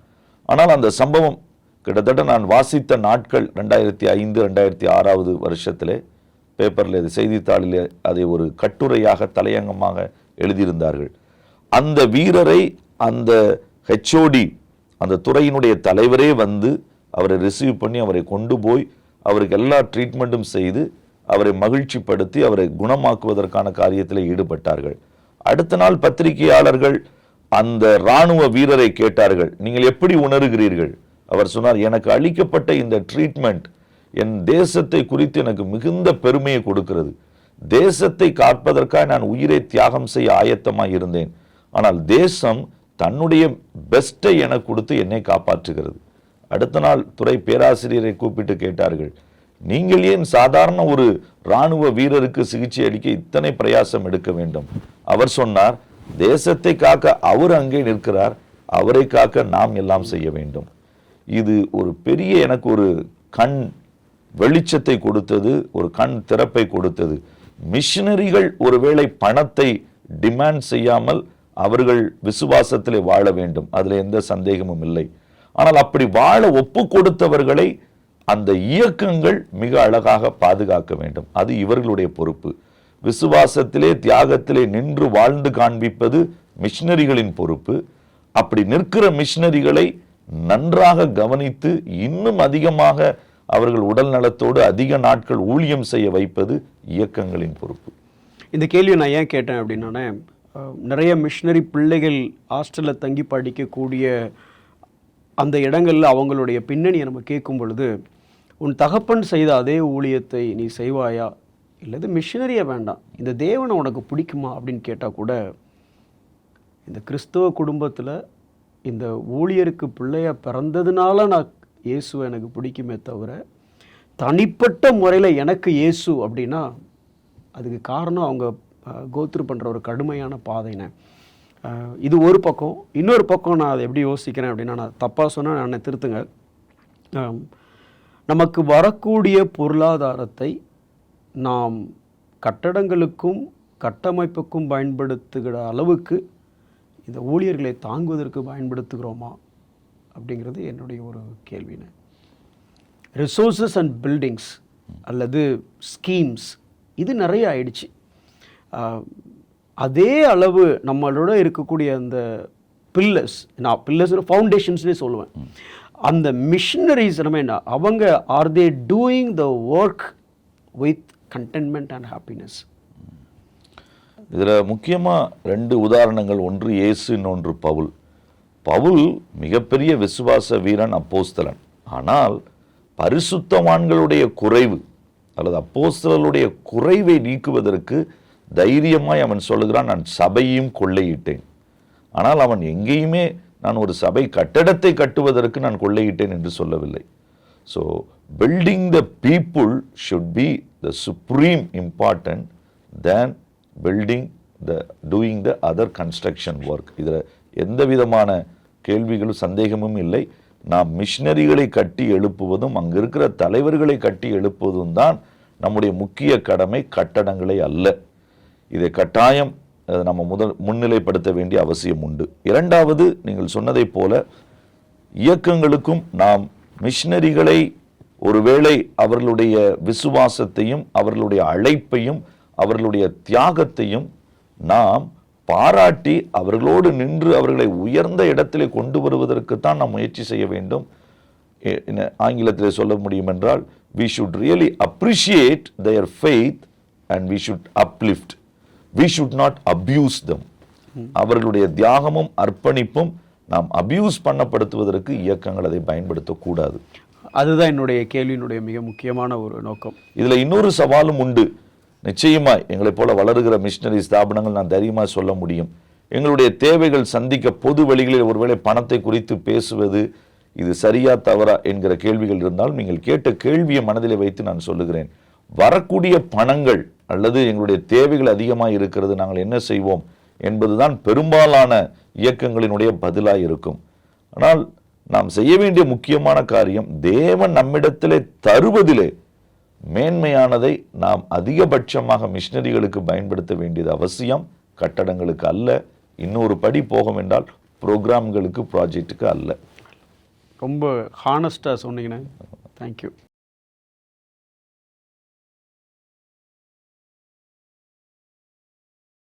ஆனால் அந்த சம்பவம் கிட்டத்தட்ட நான் வாசித்த நாட்கள் 2005 2006 வருஷத்திலே பேப்பரில், செய்தித்தாளில் அதை ஒரு கட்டுரையாக தலையங்கமாக எழுதியிருந்தார்கள். அந்த வீரரை அந்த HOD, அந்த துறையினுடைய தலைவரே வந்து அவரை ரிசீவ் பண்ணி அவரை கொண்டு போய் அவருக்கு எல்லா ட்ரீட்மெண்ட்டும் செய்து அவரை மகிழ்ச்சிப்படுத்தி அவரை குணமாக்குவதற்கான காரியத்தில் ஈடுபட்டார்கள். அடுத்த நாள் பத்திரிகையாளர்கள் அந்த இராணுவ வீரரை கேட்டார்கள், நீங்கள் எப்படி உணர்கிறீர்கள்? அவர் சொன்னார், எனக்கு அளிக்கப்பட்ட இந்த ட்ரீட்மெண்ட் என் தேசத்தை குறித்து எனக்கு மிகுந்த பெருமையை கொடுக்கிறது. தேசத்தை காப்பதற்காக நான் உயிரை தியாகம் செய்ய ஆயத்தமாக இருந்தேன். ஆனால் தேசம் தன்னுடைய பெஸ்ட்டை எனக்கு கொடுத்து என்னை காப்பாற்றுகிறது. அடுத்த நாள் துறை பேராசிரியரை கூப்பிட்டு கேட்டார்கள், நீங்கள் ஏன் சாதாரண ஒரு இராணுவ வீரருக்கு சிகிச்சை அளிக்க இத்தனை பிரயாசம் எடுக்க வேண்டும்? அவர் சொன்னார், தேசத்தை காக்க அவர் அங்கே நிற்கிறார், அவரை காக்க நாம் எல்லாம் செய்ய வேண்டும். இது ஒரு பெரிய எனக்கு ஒரு கண் வெளிச்சத்தை கொடுத்தது, ஒரு கண் திறப்பை கொடுத்தது. மிஷனரிகள் ஒருவேளை பணத்தை டிமாண்ட் செய்யாமல் அவர்கள் விசுவாசத்திலே வாழ வேண்டும், அதில் எந்த சந்தேகமும் இல்லை. ஆனால் அப்படி வாழ ஒப்பு கொடுத்தவர்களை அந்த இயக்கங்கள் மிக அழகாக பாதுகாக்க வேண்டும். அது இவர்களுடைய பொறுப்பு. விசுவாசத்திலே தியாகத்திலே நின்று வாழ்ந்து காண்பிப்பது மிஷனரிகளின் பொறுப்பு. அப்படி நிற்கிற மிஷனரிகளை நன்றாக கவனித்து இன்னும் அதிகமாக அவர்கள் உடல் நலத்தோடு அதிக நாட்கள் ஊழியம் செய்ய வைப்பது இயக்கங்களின் பொறுப்பு. இந்த கேள்வியை நான் ஏன் கேட்டேன் அப்படின்னா, நிறைய மிஷனரி பிள்ளைகள் ஹாஸ்டலில் தங்கி படிக்கக்கூடிய அந்த இடங்களில் அவங்களுடைய பின்னணியை நம்ம கேட்கும் பொழுது, உன் தகப்பன் செய்த அதே ஊழியத்தை நீ செய்வாயா, இல்லது மிஷனரியை வேண்டாம், இந்த தேவனை உனக்கு பிடிக்குமா அப்படின்னு கேட்டால் கூட, இந்த கிறிஸ்தவ குடும்பத்தில் இந்த ஊழியருக்கு பிள்ளையா பிறந்ததுனால நான் இயேசு எனக்கு பிடிக்குமே தவிர, தனிப்பட்ட முறையில் எனக்கு இயேசு அப்படின்னா அதுக்கு காரணம் அவங்க கோத்ரு பண்ணுற ஒரு கடுமையான பாதைன்னு. இது ஒரு பக்கம். இன்னொரு பக்கம் நான் அதை எப்படி யோசிக்கிறேன் அப்படின்னா, நான் தப்பாக சொன்னால் நான் திருத்துங்க, நமக்கு வரக்கூடிய பொருளாதாரத்தை நாம் கட்டடங்களுக்கும் கட்டமைப்புக்கும் பயன்படுத்துகிற அளவுக்கு இந்த ஊழியர்களை தாங்குவதற்கு பயன்படுத்துகிறோமா அப்படிங்கிறது என்னுடைய ஒரு கேள்வின்னு. ரிசோர்ஸஸ் அண்ட் பில்டிங்ஸ் அல்லது ஸ்கீம்ஸ் இது நிறைய ஆயிடுச்சு. அதே அளவு நம்மளோட இருக்கக்கூடிய அந்த பில்லர்ஸ், நான் பில்லர்ஸ் ஃபவுண்டேஷன்ஸ்னே சொல்லுவேன், அந்த மிஷனரிஸ் என்ன அவங்க are they doing the work with contentment and happiness? இதில் முக்கியமாக 2 உதாரணங்கள், ஒன்று இயேசு, இன்னொன்று பவுல். பவுல் மிகப்பெரிய விசுவாச வீரன், அப்போஸ்தலன். ஆனால் பரிசுத்தவான்களுடைய குறைவு அல்லது அப்போஸ்தலருடைய குறைவை நீக்குவதற்கு தைரியமாய் அவன் சொல்லுகிறான், நான் சபையும் கொள்ளையிட்டேன். ஆனால் அவன் எங்கேயுமே நான் ஒரு சபை கட்டடத்தை கட்டுவதற்கு நான் கொள்ளையிட்டேன் என்று சொல்லவில்லை. So building the people should be the supreme important than building doing the other construction work. இதில் எந்த விதமான கேள்விகளும் சந்தேகமும் இல்லை. நாம் மிஷினரிகளை கட்டி எழுப்புவதும் அங்கே இருக்கிற தலைவர்களை கட்டி எழுப்புவதும் தான் நம்முடைய முக்கிய கடமை, கட்டடங்களை அல்ல. இதை கட்டாயம் நம்ம முன்னிலைப்படுத்த வேண்டிய அவசியம் உண்டு. இரண்டாவது, நீங்கள் சொன்னதைப் போல இயக்கங்களுக்கும் நாம் மிஷினரிகளை ஒருவேளை அவர்களுடைய விசுவாசத்தையும் அவர்களுடைய அழைப்பையும் அவர்களுடைய தியாகத்தையும் நாம் பாராட்டி அவர்களோடு நின்று அவர்களை உயர்ந்த இடத்திலே கொண்டு வருவதற்குத்தான் நாம் முயற்சி செய்ய வேண்டும். ஆங்கிலத்தில் சொல்ல முடியும் என்றால், we should really appreciate their faith and we should uplift. We should not abuse them. அவர்களுடைய தியாகமும் அர்ப்பணிப்பும் நாம் அபியூஸ் பண்ணப்படுத்துவதற்கு இயக்கங்கள் அதை பயன்படுத்தக்கூடாது. அதுதான் என்னுடைய கேள்வியினுடைய மிக முக்கியமான ஒரு நோக்கம். இதில் இன்னொரு சவாலும் உண்டு. நிச்சயமாய் எங்களைப் போல வளருகிற மிஷினரி ஸ்தாபனங்கள் நான் தைரியமாக சொல்ல முடியும், எங்களுடைய தேவைகள் சந்திக்க பொது வழிகளில் ஒருவேளை பணத்தை குறித்து பேசுவது இது சரியா தவறா என்கிற கேள்விகள் இருந்தால், நீங்கள் கேட்ட கேள்வியை மனதிலே வைத்து நான் சொல்லுகிறேன், வரக்கூடிய பணங்கள் அல்லது எங்களுடைய தேவைகள் அதிகமாக இருக்கிறது, நாங்கள் என்ன செய்வோம் என்பதுதான் பெரும்பாலான இயக்கங்களினுடைய பதிலாக இருக்கும். ஆனால் நாம் செய்ய வேண்டிய முக்கியமான காரியம், தேவன் நம்மிடத்திலே தருவதிலே மேன்மையானதை நாம் அதிகபட்சமாக மிஷினரிகளுக்கு பயன்படுத்த வேண்டியது அவசியம், கட்டடங்களுக்கு அல்ல. இன்னொரு படி போகும் என்றால் ப்ரோக்ராம்களுக்கு, ப்ராஜெக்டுக்கு அல்ல. ரொம்ப ஹானஸ்டாக சொன்னீங்கண்ணே. தேங்க்யூ.